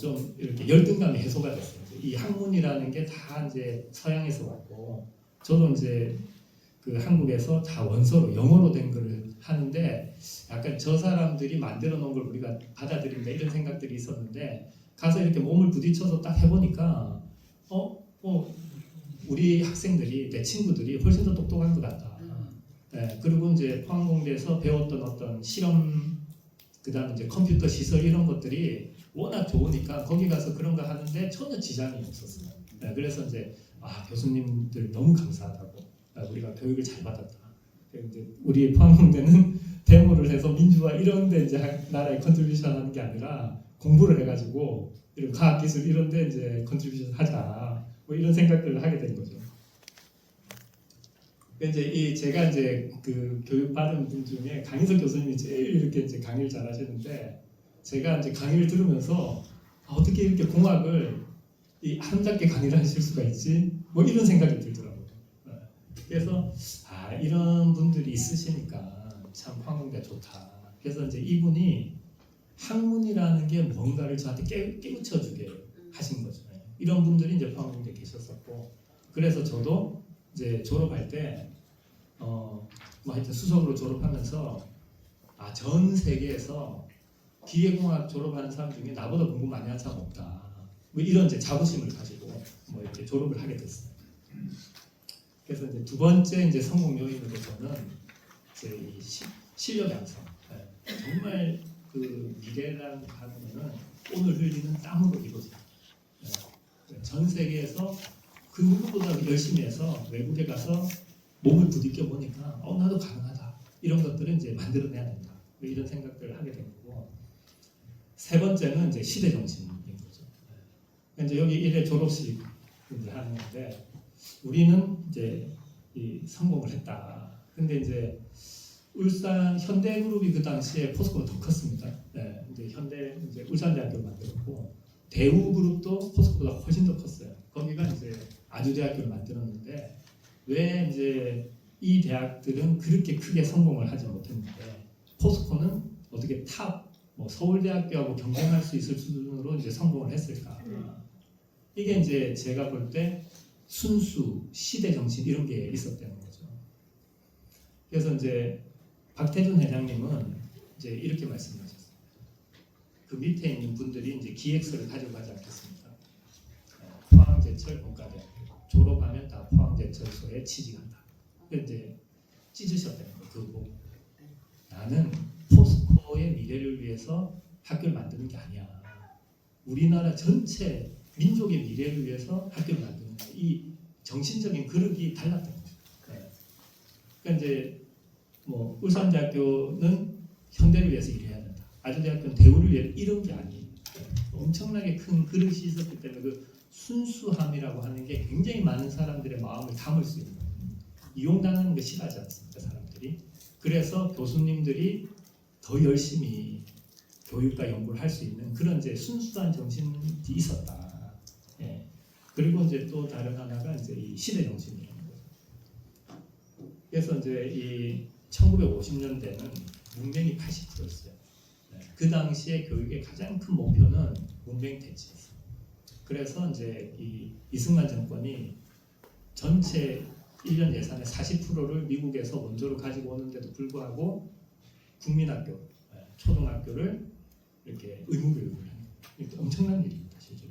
좀 이렇게 열등감이 해소가 됐어요. 이 학문이라는 게 다 이제 서양에서 왔고, 저도 이제 그 한국에서 다 원서로 영어로 된 거를 하는데 약간 저 사람들이 만들어 놓은 걸 우리가 받아들인다 이런 생각들이 있었는데, 가서 이렇게 몸을 부딪혀서 딱 해보니까 우리 학생들이, 내 친구들이 훨씬 더 똑똑한 것 같다. 그리고 이제 포항공대에서 배웠던 어떤 실험, 그다음에 이제 컴퓨터 시설 이런 것들이 워낙 좋으니까 거기 가서 그런 거 하는데 전혀 지장이 없었어요. 그래서 이제 교수님들 너무 감사하다고, 우리가 교육을 잘 받았다. 이제 우리 포항공대는 데모를 해서 민주화 이런 데 이제 나라에 컨트리뷰션 하는 게 아니라 공부를 해가지고 이런 과학기술 이런 데 이제 컨트리뷰션 하자, 뭐 이런 생각들을 하게 된 거죠. 이제 제가 이제 그 교육 받은 분 중에 강인석 교수님이 제일 이렇게 이제 강의를 잘 하시는데, 제가 이제 강의를 들으면서 어떻게 이렇게 공학을 이 아름답게 강의를 하실 수가 있지? 뭐 이런 생각이 들더라고요. 그래서 이런 분들이 있으시니까 참 포항공대 좋다. 그래서 이제 이분이 학문이라는 게 뭔가를 저한테 깨우쳐주게 하신 거죠. 이런 분들이 이제 포항공대에 계셨었고, 그래서 저도 이제 졸업할 때 뭐 하여튼 수석으로 졸업하면서 전 세계에서 기계공학 졸업하는 사람 중에 나보다 공부 많이 한 사람 없다. 뭐 이런 이제 자부심을 가지고 뭐 이렇게 졸업을 하게 됐어요. 그래서 이제 두 번째 이제 성공 요인으로서는 이제 이 실력 양성. 정말 그 미래라는 단어는 오늘 흘리는 땀으로 이루어져요. 전 세계에서 그 누구보다 열심히 해서 외국에 가서 몸을 부딪혀 보니까 나도 가능하다. 이런 것들은 이제 만들어내야 된다. 뭐 이런 생각들을 하게 된 거고, 세 번째는 이제 시대 정신인 거죠. 이제 여기 1회 졸업식 이제 하는 건데, 우리는 이제 이 성공을 했다. 근데 이제 울산 현대그룹이 그 당시에 포스코가 더 컸습니다. 이제 현대 이제 울산대학교를 만들었고, 대우그룹도 포스코보다 훨씬 더 컸어요. 거기가 이제 아주대학교를 만들었는데, 왜 이제 이 대학들은 그렇게 크게 성공을 하지 못했는데 포스코는 어떻게 뭐 서울대학교하고 경쟁할 수 있을 수준으로 이제 성공을 했을까? 이게 이제 제가 볼 때 순수 시대 정신 이런 게 있었다는 거죠. 그래서 이제 박태준 회장님은 이제 이렇게 말씀하셨어요. 그 밑에 있는 분들이 이제 기획서를 가져가지 않겠습니까? 포항제철 공과대학교 졸업하면 다 포항제철소에 취직한다. 이제 찢으셨다는 거예요. 그거 나는 포스코의 미래를 위해서 학교를 만드는 게 아니야. 우리나라 전체 민족의 미래를 위해서 학교를 만드는 거야. 이 정신적인 그릇이 달랐던 거죠. 그러니까 이제 뭐 울산대학교는 현대를 위해서 일해야 된다. 아주대학교는 대우를 위해 이런 게 아니에요. 엄청나게 큰 그릇이 있었기 때문에 그 순수함이라고 하는 게 굉장히 많은 사람들의 마음을 담을 수 있는, 이용당하는 게 싫어하지 않습니까, 사람들이. 그래서 교수님들이 더 열심히 교육과 연구를 할 수 있는 그런 이제 순수한 정신이 있었다. 그리고 이제 또 다른 하나가 이제 이 시대 정신이라는 거죠. 그래서 이제 이 1950년대는 문맹이 80%였어요. 그 당시에 교육의 가장 큰 목표는 문맹 대치였어요. 그래서 이제 이 이승만 정권이 전체 1년 예산의 40%를 미국에서 원조로 가지고 오는데도 불구하고 국민학교, 초등학교를 이렇게 의무교육을 하는 엄청난 일입니다, 실제로.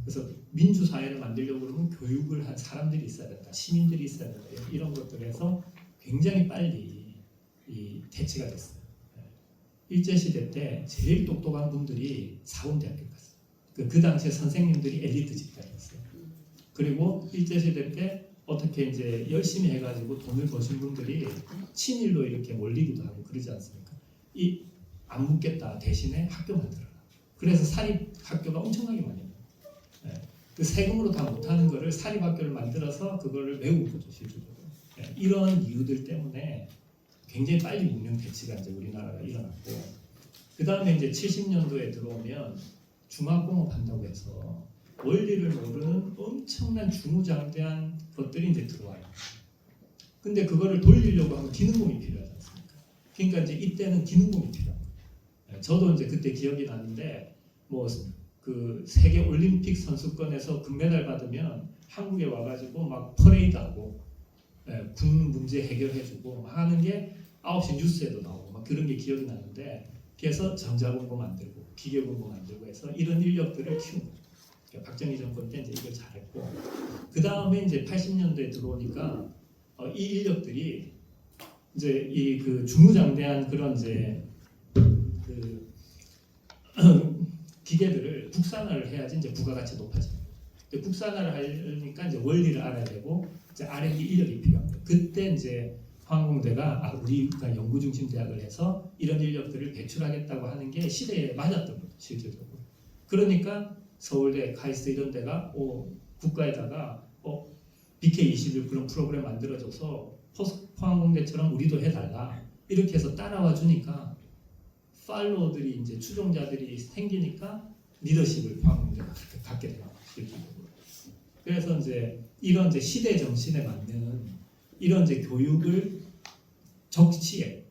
그래서 민주사회를 만들려고 그러면 교육을 한 사람들이 있어야 된다, 시민들이 있어야 된다, 이런 것들에서 굉장히 빨리 이 대치가 됐어요. 일제시대 때 제일 똑똑한 분들이 사범대학교 갔어요. 그 당시에 선생님들이 엘리트 집단이었어요. 그리고 일제시대 때 어떻게 이제 열심히 해가지고 돈을 버신 분들이 친일로 이렇게 몰리기도 하고 그러지 않습니까? 안 묻겠다 대신에 학교 만들어라. 그래서 사립 학교가 엄청나게 많이 나요. 그 세금으로 다 못하는 거를 사립 학교를 만들어서 그거를 외우고 거죠, 실질적으로. 이런 이유들 때문에 굉장히 빨리 문명 대치가 이제 우리나라가 일어났고, 그 다음에 이제 70년도에 들어오면 중화공업 한다고 해서 원리를 모르는 엄청난 중우장대한 것들이 이제 들어와요. 근데 그거를 돌리려고 하면 기능공이 필요하지 않습니까? 그러니까 이제 이때는 기능공이 필요합니다. 저도 이제 그때 기억이 나는데 뭐 그 세계 올림픽 선수권에서 금메달 받으면 한국에 와가지고 막 퍼레이드하고 군 문제 해결해주고 막 하는 게 9시 뉴스에도 나오고 막 그런 게 기억이 나는데, 그래서 전자공고 만들고 기계공고 만들고 해서 이런 인력들을 키운 거죠. 그러니까 박정희 정권 때 이제 이걸 잘했고, 그 다음에 이제 80년대에 들어오니까 이 인력들이 이제 이 그 중우장대한 그런 이제 그 기계들을 국산화를 해야지 이제 부가가치 높아집니다. 국산화를 하려니까 이제 원리를 알아야 되고 이제 R&D 인력이 필요합니다. 그때 이제 포항공대가 우리가 연구중심 대학을 해서 이런 인력들을 배출하겠다고 하는 게 시대에 맞았던 거죠, 실질적으로. 그러니까 서울대, 카이스트 이런 데가 국가에다가 BK21 그런 프로그램 만들어줘서 포항공대처럼 우리도 해달라 이렇게 해서 따라와 주니까 팔로워들이 이제 추종자들이 생기니까 리더십을 포항공대가 갖게 되는 거죠. 실질적으로. 그래서 이제 이런 이제 시대 정신에 맞는 이런 이제 교육을 적시에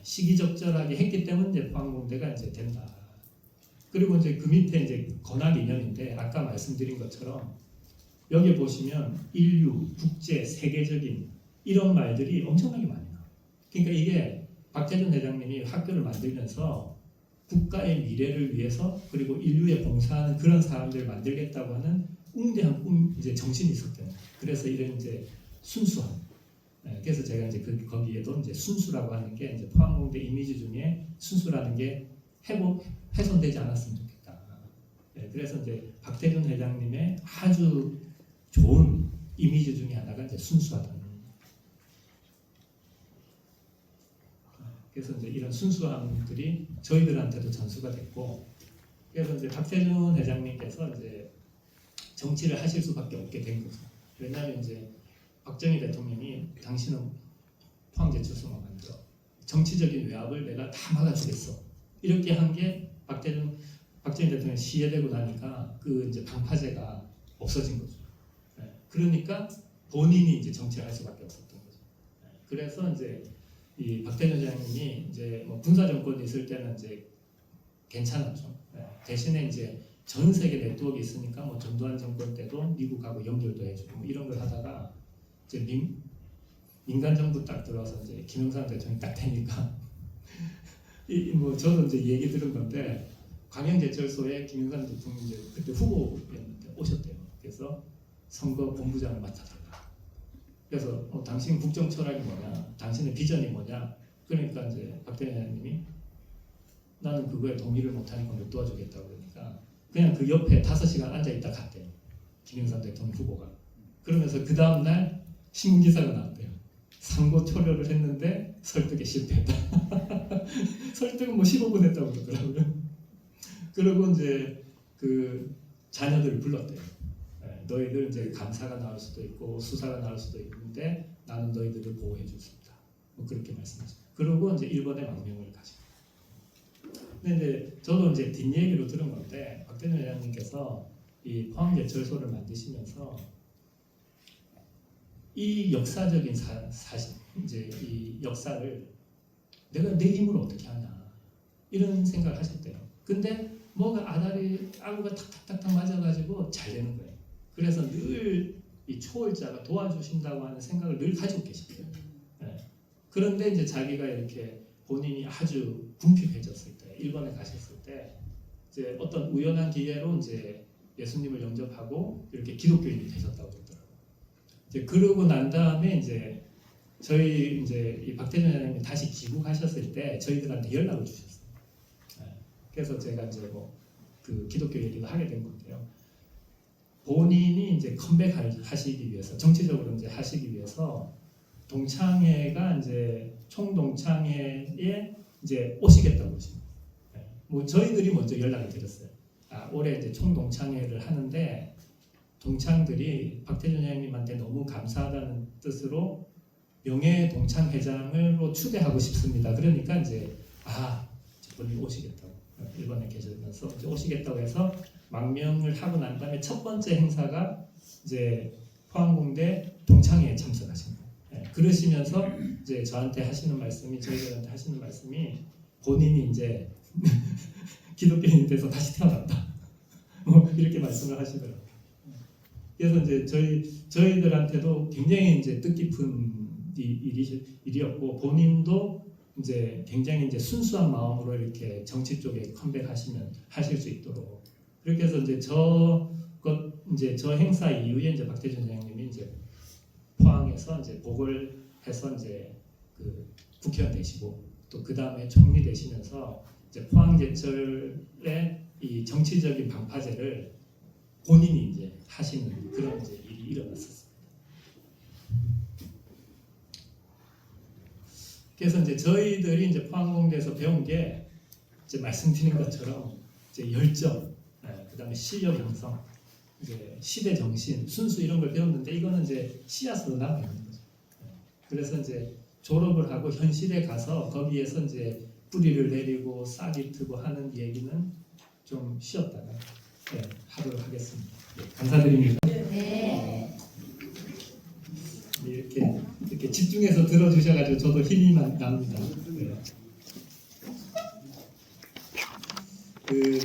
시기적절하게 했기 때문에 이제 포항공대가 이제 된다. 그리고 이제 그 밑에 이제 건학 이념인데 아까 말씀드린 것처럼 여기 보시면 인류, 국제, 세계적인 이런 말들이 엄청나게 많이 나와요. 그러니까 이게 박태준 회장님이 학교를 만들면서 국가의 미래를 위해서 그리고 인류에 봉사하는 그런 사람들을 만들겠다고 하는 웅대한 이제 정신이 있었던 거예요. 그래서 이런 이제 순수함. 그래서 제가 이제 거기에도 이제 순수라고 하는 게 이제 포항공대 이미지 중에 순수라는 게 훼손되지 않았으면 좋겠다. 그래서 이제 박태준 회장님의 아주 좋은 이미지 중에 하나가 이제 순수하다는. 그래서 이제 이런 순수함들이 저희들한테도 전수가 됐고, 그래서 이제 박태준 회장님께서 이제 정치를 하실 수밖에 없게 된 거죠. 왜냐하면 이제 박정희 대통령이 당신은 포항제철소만 만들어 정치적인 외압을 내가 다 막아주겠어 이렇게 한 게 박정희 대통령이 시해되고 나니까 그 이제 방파제가 없어진 거죠. 그러니까 본인이 이제 정치를 할 수밖에 없었던 거죠. 그래서 이제 이 박태준 회장님이 이제 뭐 군사 정권이 있을 때는 이제 괜찮았죠. 대신에 이제 전 세계 네트워크 있으니까 뭐 전두환 정권 때도 미국하고 연결도 해주고 뭐 이런 걸 하다가 이제 민간 정부 딱 들어와서 이제 김영삼 대통령이 딱 되니까 뭐 저도 이제 얘기 들은 건데 광양제철소에 김영삼 대통령이 이제 그때 후보였는데 오셨대요. 그래서 선거 본부장을 맡아달라. 그래서 당신 국정 철학이 뭐냐, 당신의 비전이 뭐냐. 그러니까 이제 박대현 의원님이 나는 그거에 동의를 못하니까 못 도와주겠다고 그러니까 그냥 그 옆에 5시간 앉아있다 갔대요. 김영삼 대통령 후보가. 그러면서 그 다음날 신문기사가 나왔대요. 상고 초려를 했는데 설득에 실패했다. 설득은 뭐 15분 했다고 그러더라고요. 그리고 이제 그 자녀들을 불렀대요. 너희들 이제 감사가 나올 수도 있고 수사가 나올 수도 있는데 나는 너희들을 보호해 주겠다. 뭐 그렇게 말씀하셨어요. 그리고 이제 일본의 망명을 가시고. 근데 이제 저도 이제 뒷얘기로 들은 건데 박태준 회장님께서 이 포항제철소를 만드시면서 이 역사적인 사실, 이제 이 역사를 내가 내 힘으로 어떻게 하냐 이런 생각을 하셨대요. 근데 뭐가 아구가 탁탁탁탁 맞아가지고 잘 되는 거예요. 그래서 늘 이 초월자가 도와주신다고 하는 생각을 늘 가지고 계셨대요. 그런데 이제 자기가 이렇게 본인이 아주 궁핍해졌을 때, 일본에 가셨을 때 이제 어떤 우연한 기회로 이제 예수님을 영접하고 이렇게 기독교인이 되셨다고 그러더라고요. 이제 그러고 난 다음에 이제 저희 이제 이 박태준 회장님이 다시 귀국하셨을 때 저희들한테 연락을 주셨어요. 그래서 제가 이제 뭐 그 기독교 얘기도 하게 된 건데요. 본인이 이제 컴백하시기 위해서 정치적으로 이제 하시기 위해서 동창회가 이제 총동창회에 이제 오시겠다고 그러십니다. 뭐 저희들이 먼저 연락을 드렸어요. 올해 이제 총동창회를 하는데 동창들이 박태준 회장님한테 너무 감사하다는 뜻으로 명예 동창회장으로 추대하고 싶습니다. 그러니까 이제 저분이 오시겠다고 일본에 계시면서 이제 오시겠다고 해서 망명을 하고 난 다음에 첫 번째 행사가 이제 포항공대 동창회에 참석하신 거예요. 그러시면서 이제 저한테 하시는 말씀이 저희들한테 하시는 말씀이 본인이 이제 기독교인이 돼서 다시 태어났다. 뭐 이렇게 말씀을 하시더라고요. 그래서 이제 저희들한테도 굉장히 이제 뜻깊은 일이었고 본인도 이제 굉장히 이제 순수한 마음으로 이렇게 정치 쪽에 컴백하시면 하실 수 있도록 그렇게 해서 이제 저 행사 이후에 이제 박태준 회장님이 이제 포항에서 이제 복을 해서 이제 그 국회의원 되시고 또 그 다음에 총리 되시면서 이제 포항제철의 이 정치적인 방파제를 본인이 이제 하시는 그런 이제 일이 일어났었습니다. 그래서 이제 저희들이 이제 포항공대에서 배운 게 이제 말씀드린 것처럼 이제 열정, 그다음에 실력 형성, 이제 시대 정신, 순수 이런 걸 배웠는데 이거는 이제 씨앗으로 남아 있는 거죠. 그래서 이제 졸업을 하고 현실에 가서 거기에서 이제 뿌리를 내리고 싹이 트고 하는 얘기는 좀 쉬었다가 하도록 하겠습니다. 감사드립니다. 네. 이렇게 집중해서 들어주셔가지고 저도 힘이 납니다. 네.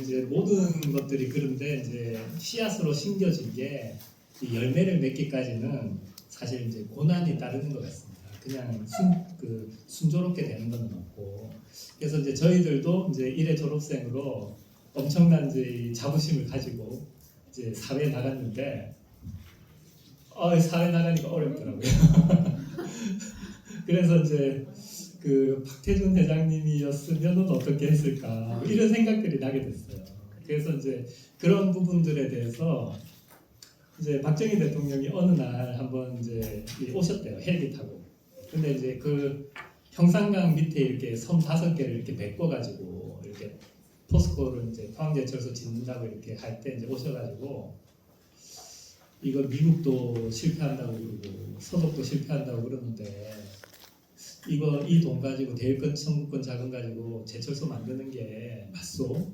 이제 모든 것들이 그런데 이제 씨앗으로 심겨진 게 이 열매를 맺기까지는 사실 이제 고난이 따르는 것 같습니다. 그냥 순조롭게 되는 건 없고, 그래서 이제 저희들도 이제 일회 졸업생으로 엄청난 이제 이 자부심을 가지고 이제 사회에 나갔는데, 사회 나가니까 어렵더라고요. 그래서 이제 박태준 회장님이었으면 어떻게 했을까 이런 생각들이 나게 됐어요. 그래서 이제 그런 부분들에 대해서 이제 박정희 대통령이 어느 날 한번 이제 오셨대요. 헬기 타고. 근데 이제 그 형산강 밑에 이렇게 섬 5개를 이렇게 메꿔가지고 이렇게 포스코를 이제 포항제철소 짓는다고 이렇게 할 때 이제 오셔가지고 이거 미국도 실패한다고 그러고 서독도 실패한다고 그러는데 이 돈 가지고 대일권 청구권 자금 가지고 제철소 만드는 게 맞소?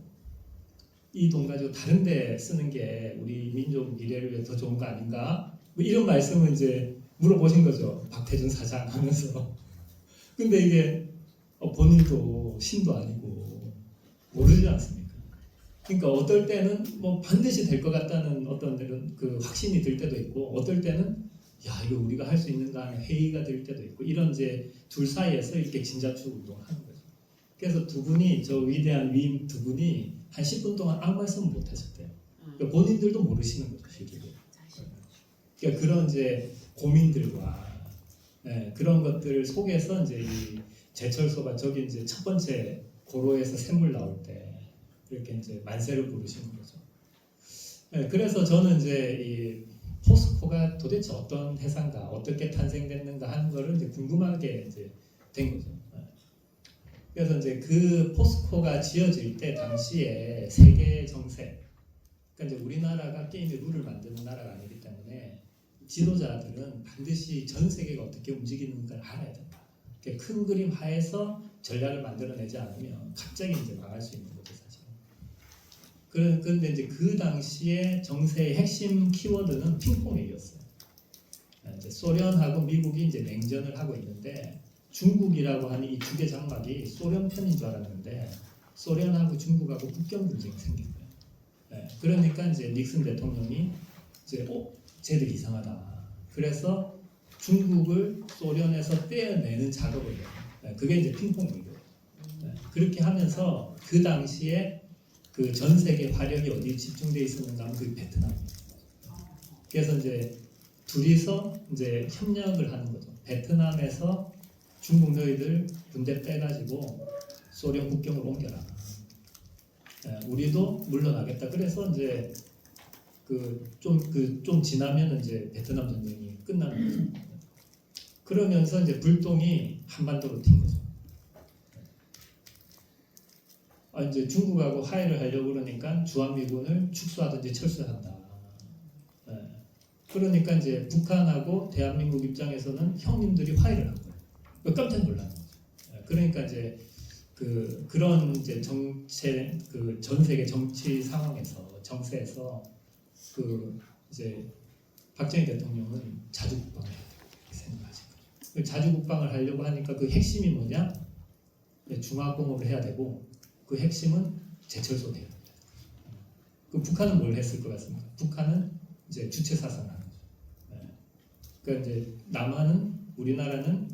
이 돈 가지고 다른 데 쓰는 게 우리 민족 미래를 위해 더 좋은 거 아닌가? 뭐 이런 말씀을 이제 물어보신 거죠. 박태준 사장 하면서. 근데 이게 본인도 신도 아니고 모르지 않습니까? 그러니까 어떨 때는 뭐 반드시 될 것 같다는 어떤 그 확신이 들 때도 있고, 어떨 때는 야 이거 우리가 할 수 있는가 하는 회의가 들 때도 있고, 이런 이제 둘 사이에서 이렇게 진자추 운동을 하는 거죠. 그래서 두 분이, 저 위대한 위임 두 분이 한 10분 동안 아무 말씀을 못 하셨대요. 그러니까 본인들도 모르시는 거죠, 실제로. 그러니까 그런 이제 고민들과 그런 것들 속에서 이제 이 제철소가 저기 이제 첫 번째 고로에서 샘물 나올 때 이렇게 이제 만세를 부르시는 거죠. 그래서 저는 이제 이 포스코가 도대체 어떤 회사인가, 어떻게 탄생됐는가 하는 거를 이제 궁금하게 이제 된 거죠. 그래서 이제 그 포스코가 지어질 때 당시에 세계 정세, 그러니까 이제 우리나라가 게임의 룰을 만드는 나라가 아니기 때문에 지도자들은 반드시 전 세계가 어떻게 움직이는 걸 알아야 된다. 큰 그림 하에서 전략을 만들어내지 않으면 갑자기 이제 망할 수 있는 거죠, 사실. 그런데 이제 그 당시에 정세의 핵심 키워드는 핑퐁이었어요. 이제 소련하고 미국이 이제 냉전을 하고 있는데, 중국이라고 하는 이 주계 장막이 소련 편인 줄 알았는데 소련하고 중국하고 국경 분쟁이 생긴 거예요. 그러니까 이제 닉슨 대통령이 이제 쟤들 이상하다. 그래서 중국을 소련에서 떼어내는 작업을 해요. 그게 이제 핑퐁이고요. 그렇게 하면서 그 당시에 그 전 세계 화력이 어디 집중돼 있었는가 하면 그 베트남입니다. 그래서 이제 둘이서 이제 협력을 하는 거죠. 베트남에서 중국 너희들 군대 빼가지고 소련 국경으로 옮겨라. 우리도 물러나겠다. 그래서 이제 좀 지나면 이제 베트남 전쟁이 끝나는 거죠. 그러면서 이제 불똥이 한반도로 튄 거죠. 이제 중국하고 화해를 하려고 그러니까 주한미군을 축소하든지 철수한다. 그러니까 이제 북한하고 대한민국 입장에서는 형님들이 화해를 한 거예요. 깜짝 놀라는 거죠. 그러니까 이제 그런 이제 전 세계 정치 상황에서 정세에서 이제 박정희 대통령은 자주국방을 해야 된다 생각하신 거죠. 자주국방을 하려고 하니까 그 핵심이 뭐냐? 중화공업을 해야 되고, 그 핵심은 제철소 돼야 됩니다. 북한은 뭘 했을 것 같습니까? 북한은 이제 주체 사상을 하는 거죠. 그러니까 이제 남한은, 우리나라는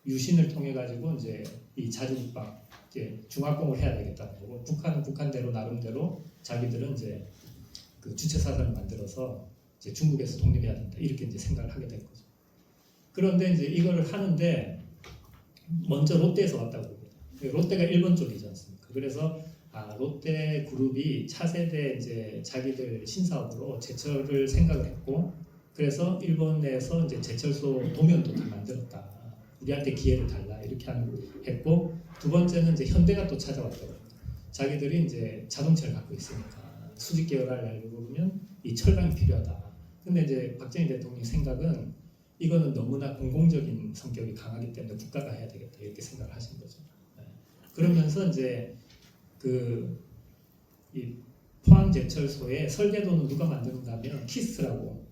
유신을 통해 가지고 이제 이 자주국방, 이제 중화공을 해야 되겠다는 거고, 북한은 북한대로 나름대로 자기들은 이제 그 주체 사상을 만들어서 이제 중국에서 독립해야 된다, 이렇게 이제 생각을 하게 된 거죠. 그런데 이제 이걸 하는데 먼저 롯데에서 왔다고 합니다. 롯데가 일본 쪽이지 않습니까? 그래서 롯데 그룹이 차세대 이제 자기들 신사업으로 제철을 생각을 했고, 그래서 일본 내에서 이제 제철소 도면도 다 만들었다. 우리한테 기회를 달라, 이렇게 했고, 두 번째는 이제 현대가 또 찾아왔다고 합니다. 자기들이 이제 자동차를 갖고 있으니까 수직 계열화를 하려고 그러면 이 철강이 필요하다. 근데 이제 박정희 대통령 생각은 이거는 너무나 공공적인 성격이 강하기 때문에 국가가 해야 되겠다, 이렇게 생각을 하신 거죠. 그러면서 이제 이 포항제철소의 설계도는 누가 만드는가 하면 키스트라고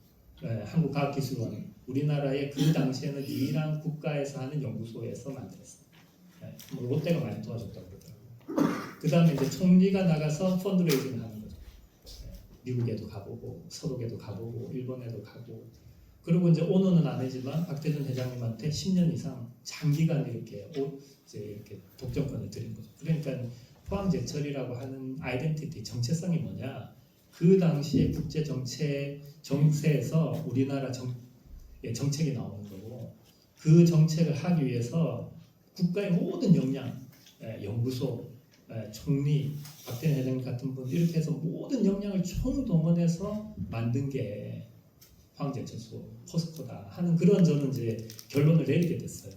한국과학기술원 우리나라의 그 당시에는 유일한 국가에서 하는 연구소에서 만들었어요. 뭐 롯데가 많이 도와줬다고 그러더라고요. 그 다음에 이제 총리가 나가서 펀드레이징을 하는 거죠. 미국에도 가보고 서독에도 가보고 일본에도 가고 그리고 이제 오너는 아니지만 박태준 회장님한테 10년 이상 장기간 이렇게 독점권을 드린 거죠. 그러니까 포항제철이라고 하는 아이덴티티 정체성이 뭐냐? 그 당시에 국제 정세에서 우리나라 정책이 나오는 거고 그 정책을 하기 위해서 국가의 모든 역량, 연구소, 총리, 박태준 회장님 같은 분 이렇게 해서 모든 역량을 총동원해서 만든 게 포항제철소 포스코다 하는 그런 저는 이제 결론을 내리게 됐어요.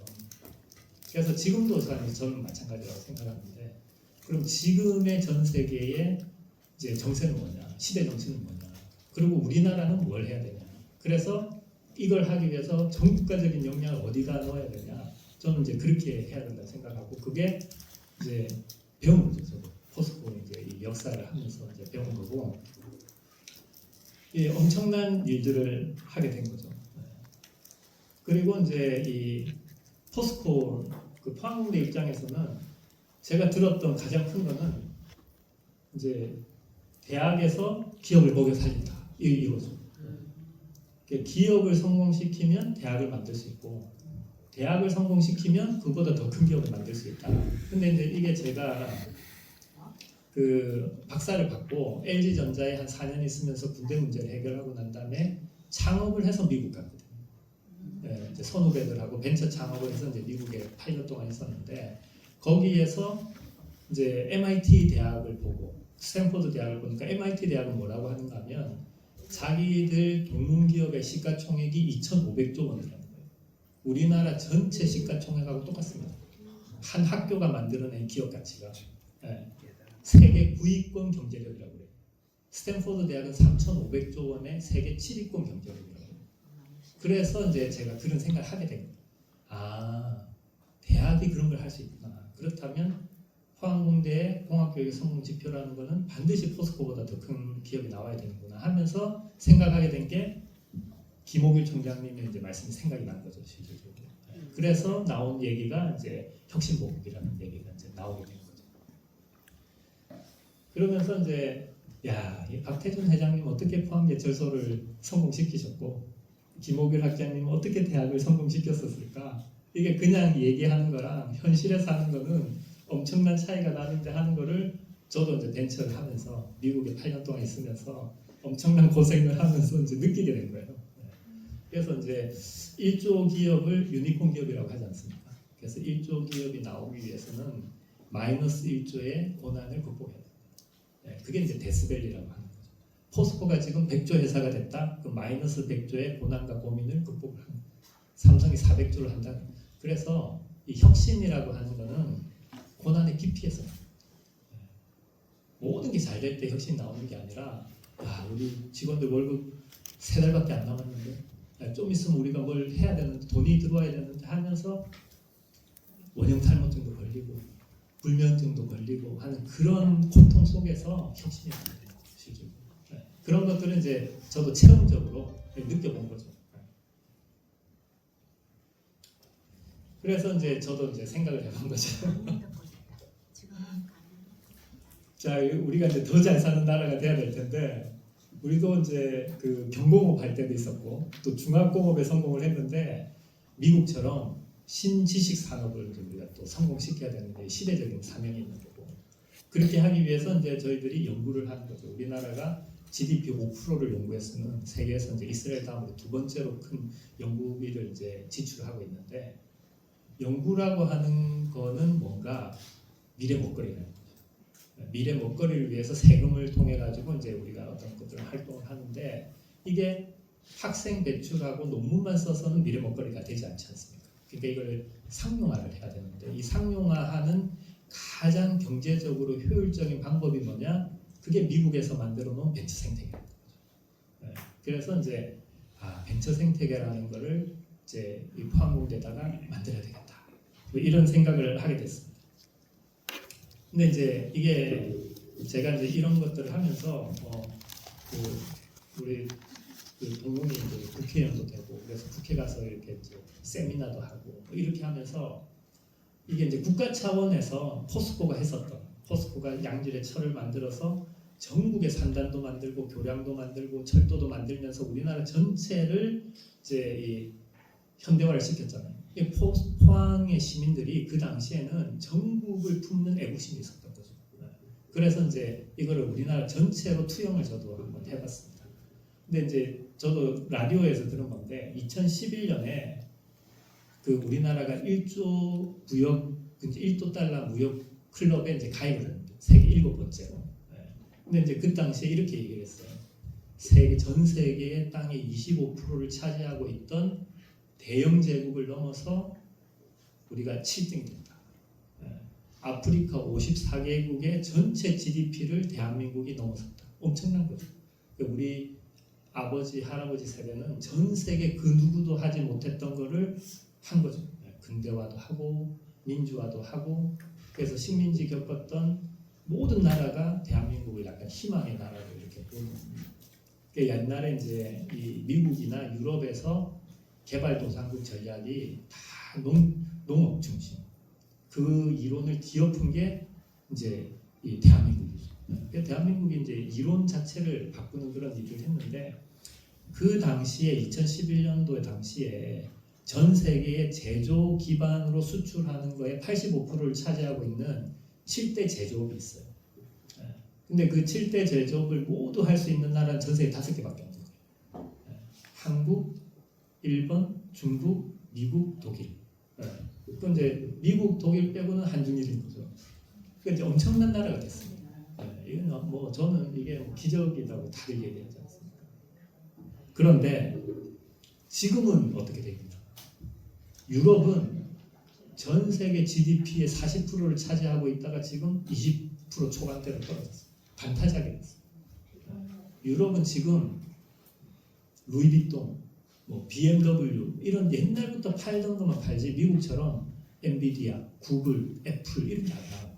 그래서 지금도 저는 마찬가지라고 생각하는데 그럼 지금의 전 세계의 이제 정세는 뭐냐, 시대 정세는 뭐냐, 그리고 우리나라는 뭘 해야 되냐. 그래서 이걸 하기 위해서 전 국가적인 역량을 어디다 넣어야 되냐. 저는 이제 그렇게 해야 된다 생각하고 그게 이제 배운 거죠. 저도 포스코 이제 이 역사를 하면서 이제 배운 거고. 엄청난 일들을 하게 된 거죠. 그리고 이제 이 포스코 그 포항공대 입장에서는 제가 들었던 가장 큰 거는 이제 대학에서 기업을 먹여 살린다 이거죠. 기업을 성공시키면 대학을 만들 수 있고 대학을 성공시키면 그보다 더 큰 기업을 만들 수 있다. 근데 이제 이게 제가 그 박사를 받고 LG전자에 한 4년 있으면서 군대 문제를 해결하고 난 다음에 창업을 해서 미국 갔거든요. 이제 선후배들하고 벤처 창업을 해서 이제 미국에 8년 동안 있었는데 거기에서 이제 MIT 대학을 보고 스탠포드 대학을 보니까 MIT 대학은 뭐라고 하는가 하면 자기들 동문 기업의 시가총액이 2,500조 원이라는 거예요. 우리나라 전체 시가총액하고 똑같습니다. 한 학교가 만들어낸 기업 가치가. 세계 9위권 경제력이라고 해요. 스탠포드 대학은 3,500조 원의 세계 7위권 경제력이라고 해요. 그래서 이제 제가 그런 생각을 하게 된 거예요. 아, 대학이 그런 걸 할 수 있구나. 그렇다면 포항공대의 공학교육의 성공 지표라는 거는 반드시 포스코보다 더 큰 기업이 나와야 되는구나 하면서 생각하게 된 게 김옥일 총장님의 이제 말씀이 생각이 난 거죠, 실질적으로. 그래서 나온 얘기가 이제 혁신보국이라는 얘기가 이제 나오게 된 거죠. 그러면서 이제 이 박태준 회장님 어떻게 포항제철소를 성공시키셨고 김옥일 학장님 어떻게 대학을 성공시켰었을까? 이게 그냥 얘기하는 거랑 현실에서 하는 거는 엄청난 차이가 나는데 하는 거를 저도 이제 벤처를 하면서 미국에 8년 동안 있으면서 엄청난 고생을 하면서 이제 느끼게 된 거예요. 그래서 이제 1조 기업을 유니콘 기업이라고 하지 않습니까? 그래서 1조 기업이 나오기 위해서는 마이너스 1조의 고난을 극복해야 돼요. 그게 이제 데스밸리라고 하는 거죠. 포스코가 지금 100조 회사가 됐다. 그 마이너스 100조의 고난과 고민을 극복을 하는 거예요. 삼성이 400조를 한다. 그래서 이 혁신이라고 하는 거는 고난의 깊이에서 모든 게 잘 될 때 혁신 나오는 게 아니라 우리 직원들 월급 3달밖에 안 남았는데 좀 있으면 우리가 뭘 해야 되는데 돈이 들어와야 되는데 하면서 원형 탈모증도 걸리고 불면증도 걸리고 하는 그런 고통 속에서 혁신이 나오는 거죠. 그런 것들은 이제 저도 체험적으로 느껴본 거죠. 그래서 이제 저도 이제 생각을 해본 거죠. 자, 우리가 이제 더 잘 사는 나라가 돼야 될 텐데 우리도 이제 그 경공업 할 때도 있었고 또 중화공업에 성공을 했는데 미국처럼 신지식 산업을 우리가 또 성공시켜야 되는데 시대적인 사명이 있는 거고 그렇게 하기 위해서 이제 저희들이 연구를 하는 거죠. 우리나라가 GDP 5%를 연구해서는 세계에서 이제 이스라엘 다음으로 두 번째로 큰 연구비를 이제 지출하고 있는데 연구라고 하는 거는 뭔가 미래 먹거리라는 거죠. 미래 먹거리를 위해서 세금을 통해 가지고 이제 우리가 어떤 것들을 활동을 하는데 이게 학생 배출하고 논문만 써서는 미래 먹거리가 되지 않지 않습니까? 그러니까 이걸 상용화를 해야 되는데 이 상용화하는 가장 경제적으로 효율적인 방법이 뭐냐? 그게 미국에서 만들어 놓은 벤처 생태계라는 거죠. 그래서 이제 벤처 생태계라는 거를 이제 이 포항공대에다가 만들어야 되겠다. 뭐 이런 생각을 하게 됐습니다. 근데 이제 이게 제가 이제 이런 것들을 하면서 우리 동문이 이제 국회의원도 되고 그래서 국회 가서 이렇게 이제 세미나도 하고 뭐 이렇게 하면서 이게 이제 국가 차원에서 포스코가 양질의 철을 만들어서 전국에 산단도 만들고 교량도 만들고 철도도 만들면서 우리나라 전체를 이제 이 현대화를 시켰잖아요. 이 포항의 시민들이 그 당시에는 전국을 품는 애국심이 있었던 거죠. 그래서 이제 이거를 우리나라 전체로 투영을 저도 한번 해봤습니다. 근데 이제 저도 라디오에서 들은 건데 2011년에 그 우리나라가 1조 달러 무역 클럽에 이제 가입을 했는데 세계 7번째로. 근데 이제 그 당시에 이렇게 얘기를 했어요. 전 세계의 땅의 25%를 차지하고 있던 대영 제국을 넘어서 우리가 7등이 된다. 아프리카 54개국의 전체 GDP를 대한민국이 넘어섰다. 엄청난 거죠. 우리 아버지, 할아버지 세대는 전 세계 그 누구도 하지 못했던 거를 한 거죠. 근대화도 하고 민주화도 하고 그래서 식민지 겪었던 모든 나라가 대한민국을 약간 희망의 나라로 이렇게 보는. 옛날에 이제 이 미국이나 유럽에서 개발도상국 전략이 다 농업 중심. 그 이론을 뒤엎은 게 이제 이 대한민국이죠. 대한민국이 이제 이론 자체를 바꾸는 그런 일을 했는데 그 당시에 2011년도에 당시에 전 세계의 제조 기반으로 수출하는 거에 85%를 차지하고 있는 7대 제조업이 있어요. 근데 그 7대 제조업을 모두 할 수 있는 나라는 전 세계 5개밖에 없는 거예요. 한국, 일본, 중국, 미국, 독일. 그건 이제 미국, 독일 빼고는 한중일인 거죠. 그러니까 이제 엄청난 나라가 됐습니다. 이건 뭐 저는 이게 기적이라고 다들 얘기하지 않습니까? 그런데 지금은 어떻게 됩니까? 유럽은 전 세계 GDP의 40%를 차지하고 있다가 지금 20% 초반대로 떨어졌어요. 반타작이 됐어요. 유럽은 지금 루이비통, 뭐 BMW 이런 옛날부터 팔던 것만 팔지 미국처럼 엔비디아, 구글, 애플 이런 게 안 나와요.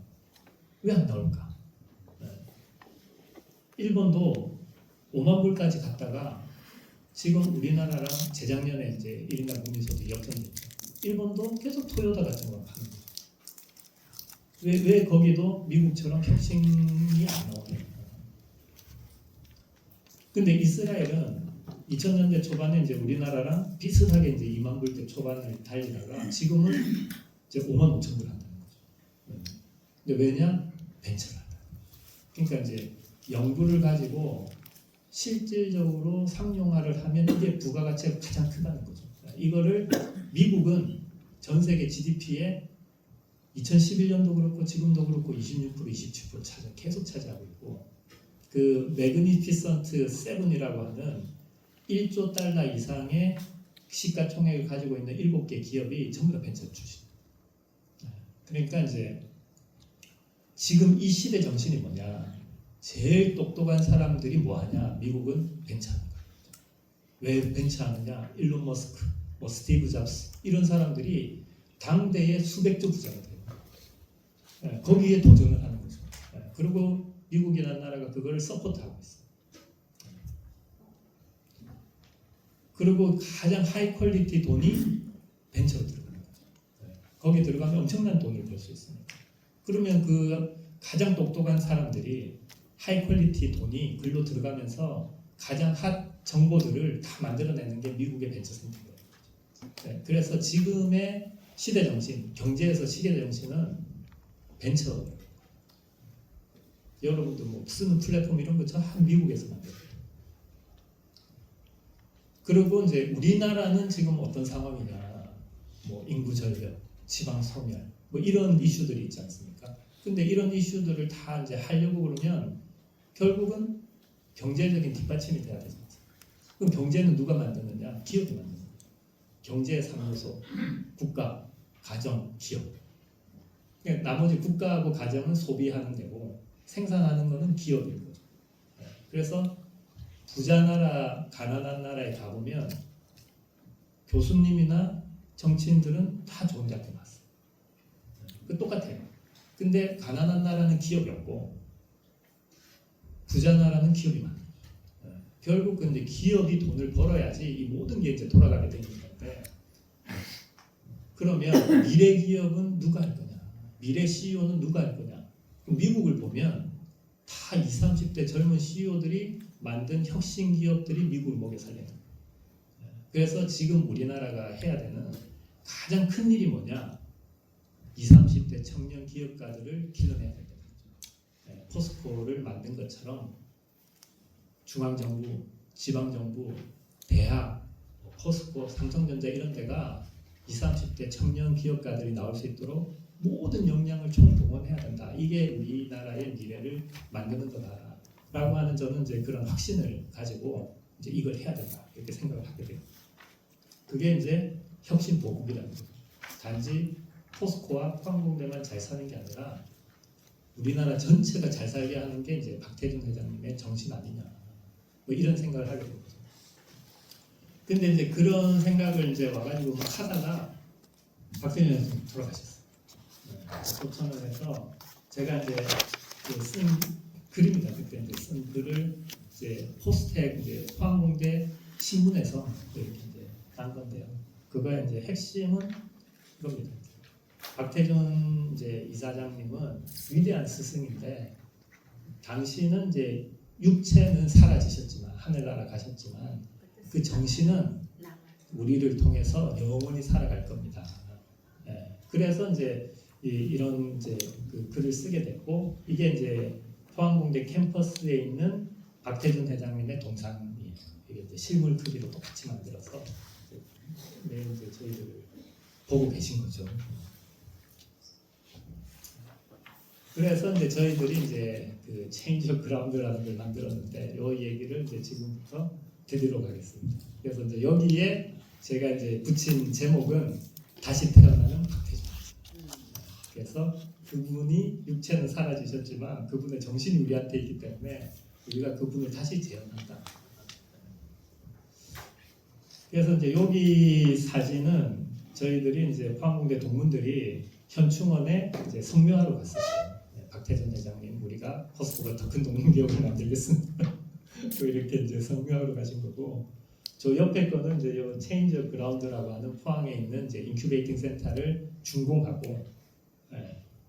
왜 안 나올까? 일본도 5만 불까지 갔다가 지금 우리나라랑 재작년에 이제 1인당 국민소득 역전됐죠. 일본도 계속 토요타 같은 걸 파는 거예요. 왜 거기도 미국처럼 혁신이 안 나오냐? 근데 이스라엘은 2000년대 초반에 이제 우리나라랑 비슷하게 이제 2만 불대 초반을 달리다가 지금은 이제 5만 5천 불 한다는 거죠. 근데 왜냐? 벤처를 한다. 그러니까 이제 연구를 가지고 실질적으로 상용화를 하면 이게 부가가치가 가장 크다는 거죠. 이거를 미국은 전 세계 GDP에 2011년도 그렇고 지금도 그렇고 26%, 27% 계속 차지하고 있고 그 매그니피선트 7이라고 하는 1조 달러 이상의 시가총액을 가지고 있는 7개 기업이 전부 다 벤처 출신. 그러니까 이제 지금 이 시대 정신이 뭐냐? 제일 똑똑한 사람들이 뭐하냐? 미국은 벤처하는 거예요. 왜 벤처하느냐? 일론 머스크, 뭐 스티브 잡스 이런 사람들이 당대의 수백조 부자가 돼요. 거기에 도전을 하는 거죠. 그리고 미국이라는 나라가 그거를 서포트하고 있어요. 그리고 가장 하이 퀄리티 돈이 벤처로 들어가는 거죠. 거기 들어가면 엄청난 돈을 벌 수 있습니다. 그러면 그 가장 똑똑한 사람들이 하이 퀄리티 돈이 글로 들어가면서 가장 핫 정보들을 다 만들어내는 게 미국의 벤처 센터예요. 그래서 지금의 시대 정신, 경제에서 시대 정신은 벤처. 여러분도 뭐 쓰는 플랫폼 이런 거 다 미국에서 만들어요. 그리고 이제 우리나라는 지금 어떤 상황이냐? 뭐 인구 절벽, 지방 소멸, 뭐 이런 이슈들이 있지 않습니까? 근데 이런 이슈들을 다 이제 하려고 그러면 결국은 경제적인 뒷받침이 돼야 되지 않습니까? 그럼 경제는 누가 만드느냐? 기업이 만드는 거예요. 경제의 3요소, 국가, 가정, 기업. 그러니까 나머지 국가하고 가정은 소비하는 데고 생산하는 거는 기업인 거죠. 그래서 부자 나라, 가난한 나라에 가보면 교수님이나 정치인들은 다 좋은 대학교 나왔어요. 그 똑같아요. 근데 가난한 나라는 기업이 없고 부자 나라는 기업이 많아요. 결국 근데 기업이 돈을 벌어야지 이 모든 게 이제 돌아가게 되는 건데, 그러면 미래 기업은 누가 할 거냐? 미래 CEO는 누가 할 거냐? 미국을 보면 다 20, 30대 젊은 CEO들이 만든 혁신 기업들이 미국을 먹여 살리는 거예요. 그래서 지금 우리나라가 해야 되는 가장 큰 일이 뭐냐? 20, 30대 청년 기업가들을 길러내야 된다. 포스코를 만든 것처럼 중앙정부, 지방정부, 대학, 포스코, 삼성전자 이런 데가 20, 30대 청년 기업가들이 나올 수 있도록 모든 역량을 총동원해야 된다. 이게 우리나라의 미래를 만드는 거다라고 하는 저는 이제 그런 확신을 가지고 이제 이걸 해야 된다 이렇게 생각을 하게 돼요. 그게 이제 혁신 보국이라는 거예요. 단지 포스코와 포항공대만 잘 사는 게 아니라 우리나라 전체가 잘 살게 하는 게 이제 박태준 회장님의 정신 아니냐. 뭐 이런 생각을 하게 된 거죠. 근데 이제 그런 생각을 이제 와가지고 막 하다가 박태준 회장님 돌아가셨어요. 소천을 해서 제가 이제 쓴 글입니다. 그때 이제 쓴 글을 이제 포스텍 이제 포항공대 신문에서 이렇게 이제 딴 건데요. 그거의 이제 핵심은 이겁니다. 박태준 이제 이사장님은 위대한 스승인데 당신은 이제 육체는 사라지셨지만 하늘나라 가셨지만 그 정신은 우리를 통해서 영원히 살아갈 겁니다. 예, 그래서 이제 이런 이제 그 글을 쓰게 됐고 이게 이제 포항공대 캠퍼스에 있는 박태준 회장님의 동상이에요. 이게 이제 실물 크기로 똑같이 만들어서 매일 이제 저희들 보고 계신 거죠. 그래서 이제 저희들이 이제 그 체인지 오브 그라운드라는 걸 만들었는데 이 얘기를 이제 지금부터 드리도록 하겠습니다. 그래서 이제 여기에 제가 이제 붙인 제목은 다시 태어나는 박태준. 그래서 그분이 육체는 사라지셨지만 그분의 정신이 우리한테 있기 때문에 우리가 그분을 다시 재현한다. 그래서 이제 여기 사진은 저희들이 이제 포항공대 동문들이 현충원에 이제 성묘하러 갔었어요. 박태준 회장님, 우리가 포스코가 더 큰 동문기업을 만들겠습니다. 또 이렇게 이제 성묘하러 가신 거고, 저 옆에 거는 이제 요 체인지 오브 그라운드라고 하는 포항에 있는 이제 인큐베이팅 센터를 준공하고,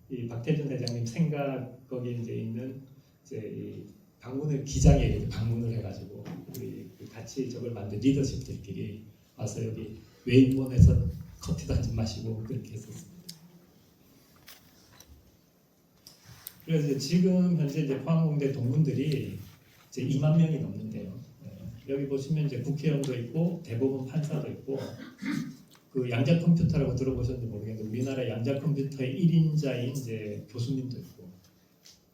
이 박태준 회장님 생각 거기 이제 있는 이제 이 방문을 기장에 이렇게 방문을 해가지고 우리 같이 저걸 만든 리더십들끼리 와서 여기 웨이브원에서 커피도 한잔 마시고 그렇게 했었습니다. 그래서 이제 지금 현재 이제 포항공대 동문들이 이제 2만 명이 넘는데요. 여기 보시면 이제 국회의원도 있고 대법원 판사도 있고 그 양자 컴퓨터라고 들어보셨는지 모르겠는데 우리나라 양자 컴퓨터의 1인자인 이제 교수님도 있고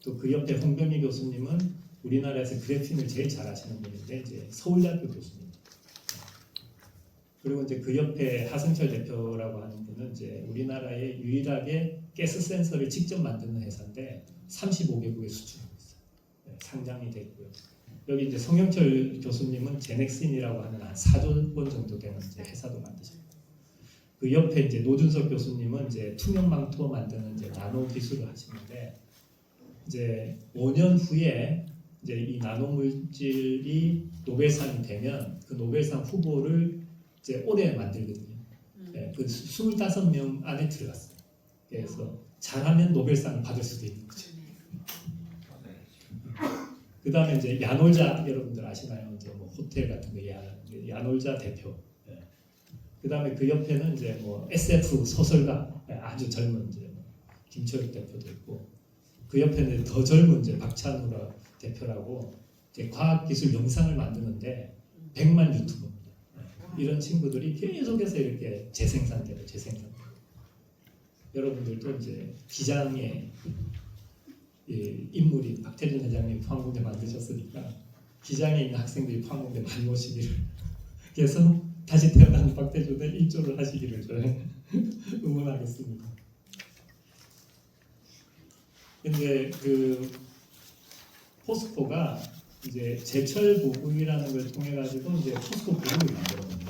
또 그 옆에 홍병희 교수님은 우리나라에서 그래핀을 제일 잘하시는 분인데 이제 서울대학교 교수님. 그리고 이제 그 옆에 하승철 대표라고 하는 분은 이제 우리나라에 유일하게 가스 센서를 직접 만드는 회사인데 35개국에 수출하고 있어요. 상장이 됐고요. 여기 이제 성영철 교수님은 제넥신이라고 하는 한 4조 원 정도 되는 이제 회사도 만드셨고, 그 옆에 이제 노준석 교수님은 이제 투명 망토 만드는 이제 나노 기술을 하시는데 이제 5년 후에 이제 이 나노 물질이 노벨상이 되면 그 노벨상 후보를 이제 올해 만들거든요. 네, 그 25명 안에 들어갔어요. 그래서 잘하면 노벨상을 받을 수도 있는 거죠. 그 다음에 이제 야놀자 여러분들 아시나요? 이제 뭐 호텔 같은 거 야놀자 대표. 네. 그 다음에 그 옆에는 이제 뭐 SF 소설가 아주 젊은 이제 뭐 김철욱 대표도 있고 그 옆에는 더 젊은 이제 박찬우라 대표라고 이제 과학기술 영상을 만드는데 100만 유튜버입니다. 네. 이런 친구들이 계속해서 이렇게 재생산되고 여러분들도 이제 기장의 인물이 박태준 회장님이 포항공대 만드셨으니까 기장에 있는 학생들이 포항공대 많이 오시기를 그래서 다시 태어나는 박태준에 일조를 하시기를 저는 응원하겠습니다. 근데 그 포스코가 이제 제철 보급이라는 걸 통해 가지고 이제 포스코 그룹을 만들었는데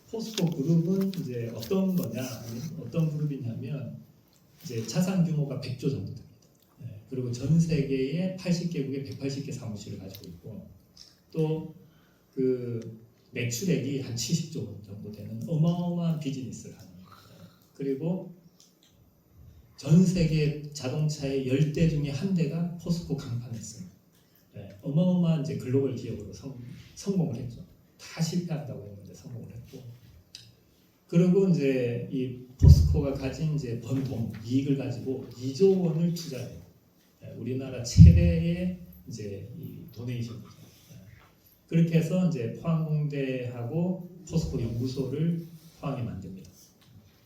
포스코 그룹은 이제 어떤 거냐, 어떤 그룹이냐면 이제 자산 규모가 100조 정도 됩니다. 그리고 전 세계에 80개국에 180개 사무실을 가지고 있고 또 그 매출액이 한 70조 원 정도 되는 어마어마한 비즈니스를 하는 거예요. 그리고 전 세계 자동차의 10대 중에 한 대가 포스코 강판했어요. 네, 어마어마한 이제 글로벌 기업으로 성공을 했죠. 다 실패한다고 했는데 성공을 했고, 그리고 이제 이 포스코가 가진 이제 번 돈, 이익을 가지고 2조 원을 투자해요. 네, 우리나라 최대의 이제 이 도네이션이죠. 네, 그렇게 해서 이제 포항공대하고 포스코 연구소를 포항에 만듭니다.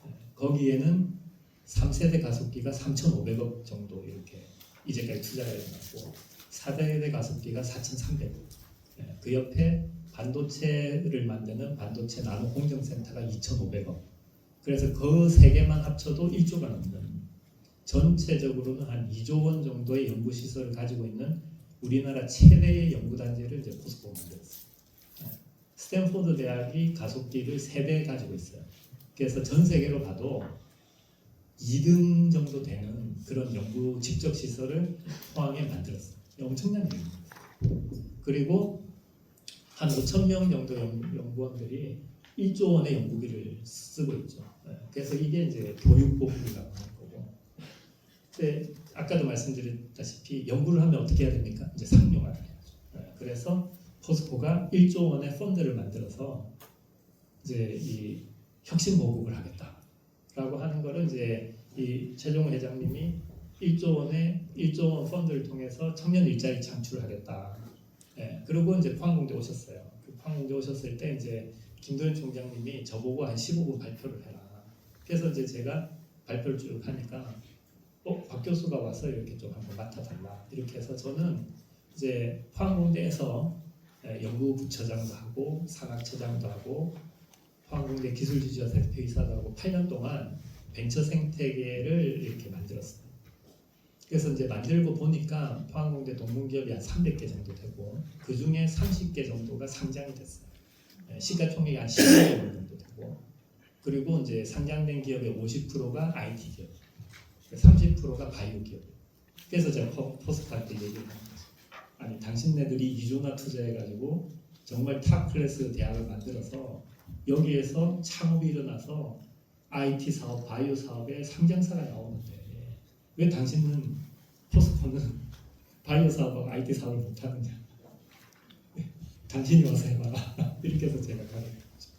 네, 거기에는 3세대 가속기가 3,500억 정도 이렇게 이제까지 투자가 일어났고 4세대 가속기가 4,300억. 네, 그 옆에 반도체를 만드는 반도체 나노 공정센터가 2,500억. 그래서 그 세 개만 합쳐도 1조가 넘는 전체적으로는 한 2조 원 정도의 연구 시설을 가지고 있는 우리나라 최대의 연구 단지를 이제 포스코가 만들었어요. 네, 스탠포드 대학이 가속기를 3대 가지고 있어요. 그래서 전 세계로 봐도 2등 정도 되는 그런 연구 집적 시설을 포항에 만들었어요. 엄청난 일입니다. 그리고 한 5,000명 정도 연구원들이 1조 원의 연구비를 쓰고 있죠. 그래서 이게 이제 교육본부라고 하는 거고. 근데 아까도 말씀드렸다시피 연구를 하면 어떻게 해야 됩니까? 이제 상용화를 해야죠. 그래서 포스코가 1조 원의 펀드를 만들어서 이제 이 혁신 보급을 하겠다라고 하는 거를 이제 이 최종호 회장님이 1조 원 펀드를 통해서 청년 일자리 창출을 하겠다. 예, 그리고 이제 포항공대 오셨어요. 그 포항공대 오셨을 때 이제 김도현 총장님이 저보고 한 15분 발표를 해라. 그래서 이제 제가 발표를 쭉 하니까 박 교수가 와서 이렇게 좀 한번 맡아달라. 이렇게 해서 저는 이제 포항공대에서 연구부처장도 하고 산학처장도 하고 포항공대 기술지주화 대표이사도 하고 8년 동안 벤처 생태계를 이렇게 만들었어요. 그래서 이제 만들고 보니까 포항공대 동문기업이 한 300개 정도 되고 그 중에 30개 정도가 상장이 됐어요. 시가총액이 한 10억 원 정도 되고 그리고 이제 상장된 기업의 50%가 IT 기업, 30%가 바이오 기업. 그래서 제가 포스코한테 얘기를 하는 거죠. 아니 당신네들이 2조나 투자해가지고 정말 탑 클래스 대학을 만들어서 여기에서 창업이 일어나서 IT 사업, 바이오 사업에 상장사가 나오는데 왜 당신은 포스코는 바이오 사업하고 IT 사업을 못하느냐? 당신이 와서 해봐라. 이렇게 해서 제가 가르쳤죠.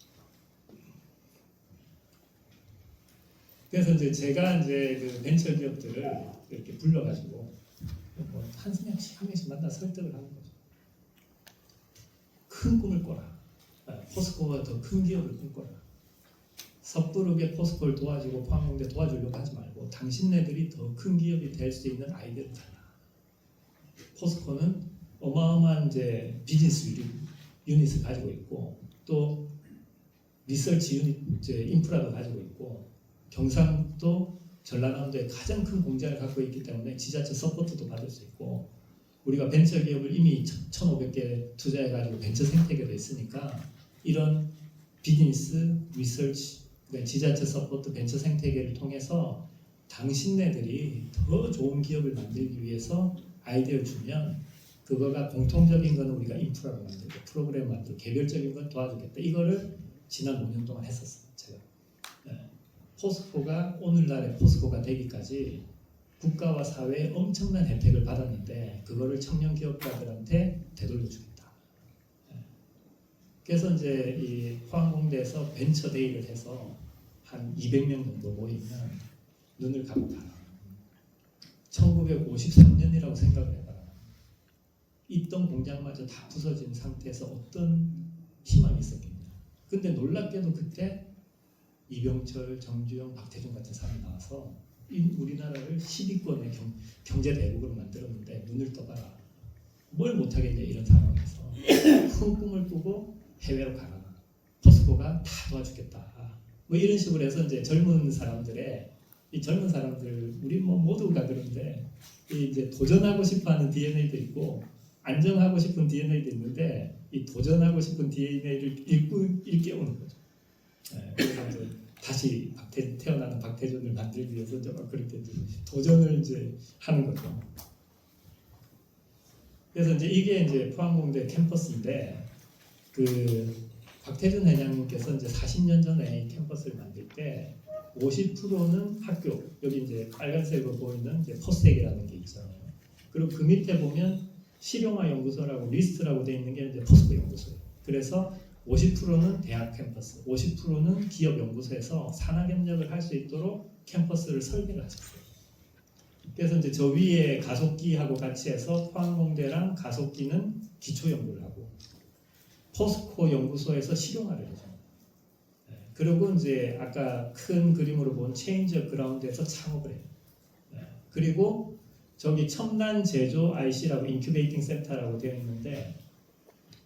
그래서 이제 제가 이제 그 벤처 기업들을 이렇게 불러가지고 한 명씩 만나 설득을 하는 거죠. 큰 꿈을 꿔라. 포스코가 더 큰 기업을 꿈꿔라. 섣부르게 포스코를 도와주고 포항공대 도와주려고 하지 말고 당신네들이 더 큰 기업이 될 수 있는 아이디어를 달라. 포스코는 어마어마한 이제 비즈니스 유닛을 가지고 있고 또 리서치 유닛 이제 인프라도 가지고 있고 경상도 전라남도에 가장 큰 공장을 갖고 있기 때문에 지자체 서포트도 받을 수 있고 우리가 벤처 기업을 이미 1,500개 투자해가지고 벤처 생태계도 있으니까 이런 비즈니스 리서치 지자체 서포트 벤처 생태계를 통해서 당신네들이 더 좋은 기업을 만들기 위해서 아이디어를 주면 그거가 공통적인 건 우리가 인프라를 만들고 프로그램 만들고 개별적인 건 도와주겠다. 이거를 지난 5년 동안 했었어요. 제가. 포스코가 오늘날의 포스코가 되기까지 국가와 사회에 엄청난 혜택을 받았는데 그거를 청년 기업가들한테 되돌려주겠다. 그래서 이제 이 포항공대에서 벤처 데이를 해서 한 200명 정도 모이면 눈을 감고 봐라. 1953년이라고 생각을 해봐라. 있던 공장마저 다 부서진 상태에서 어떤 희망이 있었겠냐. 근데 놀랍게도 그때 이병철, 정주영, 박태준 같은 사람이 나와서 우리나라를 10위권의 경제 대국으로 만들었는데 눈을 떠봐라. 뭘 못하겠냐 이런 상황에서 큰 꿈을 꾸고 해외로 가라. 포스코가 다 도와주겠다. 뭐 이런 식으로 해서 이제 젊은 사람들의 이 젊은 사람들 우리 뭐 모두가 그런데 이제 도전하고 싶어하는 DNA도 있고 안정하고 싶은 DNA도 있는데 이 도전하고 싶은 DNA를 일깨우는 거죠. 그래서 이제 다시 태어나는 박태준을 만들기 위해서 이제 막 그렇게 이제 도전을 이제 하는 거죠. 그래서 이제 이게 이제 포항공대 캠퍼스인데 그 박태준 회장님께서 이제 40년 전에 이 캠퍼스를 만들 때 50%는 학교, 여기 이제 빨간색으로 보이는 이제 포스텍이라는 게 있잖아요. 그리고 그 밑에 보면 실용화 연구소라고 리스트라고 되어 있는 게 이제 포스코 연구소예요. 그래서 50%는 대학 캠퍼스, 50%는 기업 연구소에서 산학협력을 할 수 있도록 캠퍼스를 설계를 하셨어요. 그래서 이제 저 위에 가속기하고 같이 해서 포항공대랑 가속기는 기초 연구를 하고 포스코 연구소에서 실용화를 해요. 그리고 이제 아까 큰 그림으로 본 체인저 그라운드에서 창업을 해요. 그리고 저기 첨단 제조 IC라고 인큐베이팅 센터라고 되어 있는데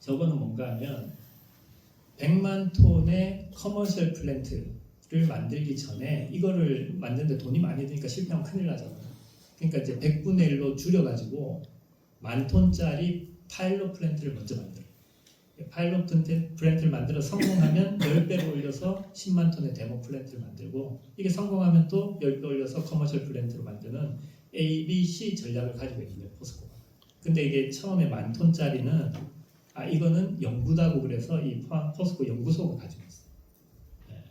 저거는 뭔가 하면 100만 톤의 커머셜 플랜트를 만들기 전에 이거를 만드는데 돈이 많이 드니까 실패하면 큰일 나잖아요. 그러니까 이제 100분의 1로 줄여가지고 10,000톤짜리 파일럿 플랜트를 먼저 만들어요. 파일럿 플랜트를 만들어 성공하면 10배로 올려서 10만 톤의 데모 플랜트를 만들고 이게 성공하면 또 10배 올려서 커머셜 플랜트로 만드는 A, B, C 전략을 가지고 있는 거예요. 포스코가. 근데 이게 처음에 10,000톤짜리는 이거는 연구다고 그래서 이 포스코 연구소가 가지고 있어요.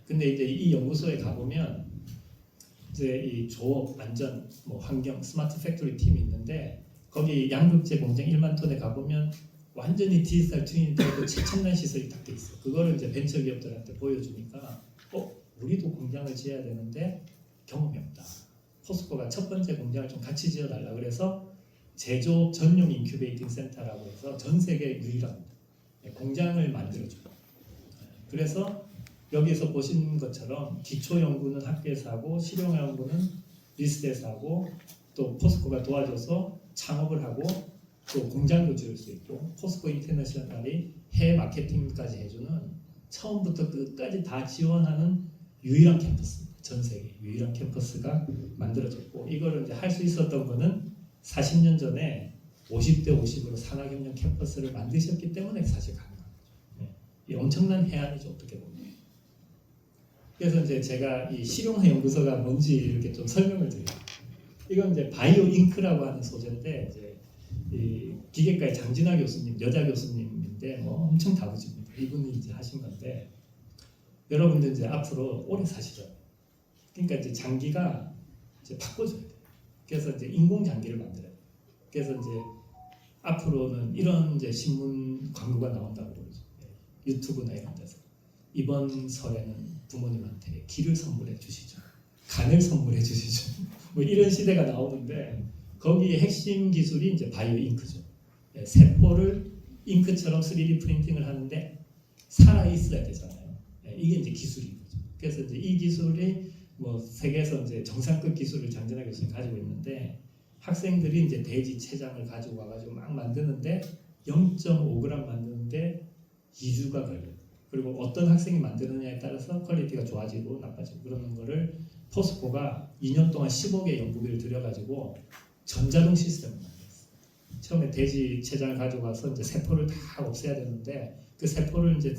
근데 이제 이 연구소에 가보면 이제 이 조업, 안전, 뭐 환경, 스마트 팩토리 팀이 있는데 거기 양극재 공장 1만 톤에 가보면 완전히 디지털 트윈이 되고 최첨단 시설이 딱 돼 있어. 그거를 이제 벤처 기업들한테 보여주니까 우리도 공장을 지어야 되는데 경험이 없다. 포스코가 첫 번째 공장을 좀 같이 지어달라 그래서 제조업 전용 인큐베이팅 센터라고 해서 전 세계 유일한 공장을 만들어줘요. 그래서 여기서 보신 것처럼 기초 연구는 학교에서 하고 실용 연구는 리스트에서 하고 또 포스코가 도와줘서 창업을 하고 또 공장도 지을 수 있고 포스코 인터내셔널이 해외 마케팅까지 해주는 처음부터 끝까지 다 지원하는 유일한 캠퍼스입니다. 전 세계 유일한 캠퍼스가 만들어졌고 이거를 이제 할 수 있었던 거는 40년 전에 50대 50으로 산학협력 캠퍼스를 만드셨기 때문에 사실 가능한 거죠. 이 엄청난 해안이죠 어떻게 보면. 그래서 이제 제가 이 실용화 연구소가 뭔지 이렇게 좀 설명을 드려요. 이건 이제 바이오 잉크라고 하는 소재인데 이제 이 기계과의 장진아 교수님, 여자 교수님인데 뭐 엄청 다부집니다. 이분이 이제 하신 건데 여러분들 이제 앞으로 오래 사시죠. 그러니까 이제 장기가 이제 바꿔줘야 돼요. 그래서 이제 인공 장기를 만들어요. 그래서 이제 앞으로는 이런 이제 신문 광고가 나온다고 그러죠. 유튜브나 이런 데서 이번 설에는 부모님한테 기를 선물해 주시죠. 간을 선물해 주시죠. 뭐 이런 시대가 나오는데 거기에 핵심 기술이 이제 바이오 잉크죠. 세포를 잉크처럼 3D 프린팅을 하는데 살아 있어야 되잖아요. 이게 이제 기술인 거죠. 그래서 이제 이 기술이 뭐 세계에서 이제 정상급 기술을 장진아 교수님 가지고 있는데 학생들이 이제 돼지 췌장을 가지고 와가지고 막 만드는데 0.5g 만드는데 2주가 걸려요. 그리고 어떤 학생이 만드느냐에 따라서 퀄리티가 좋아지고 나빠지고 그러는 거를 포스코가 2년 동안 15개 연구비를 들여가지고 전자동 시스템을 만들었어요. 처음에 돼지 췌장을 가지고 와서 이제 세포를 다 없애야 되는데 그 세포를 이제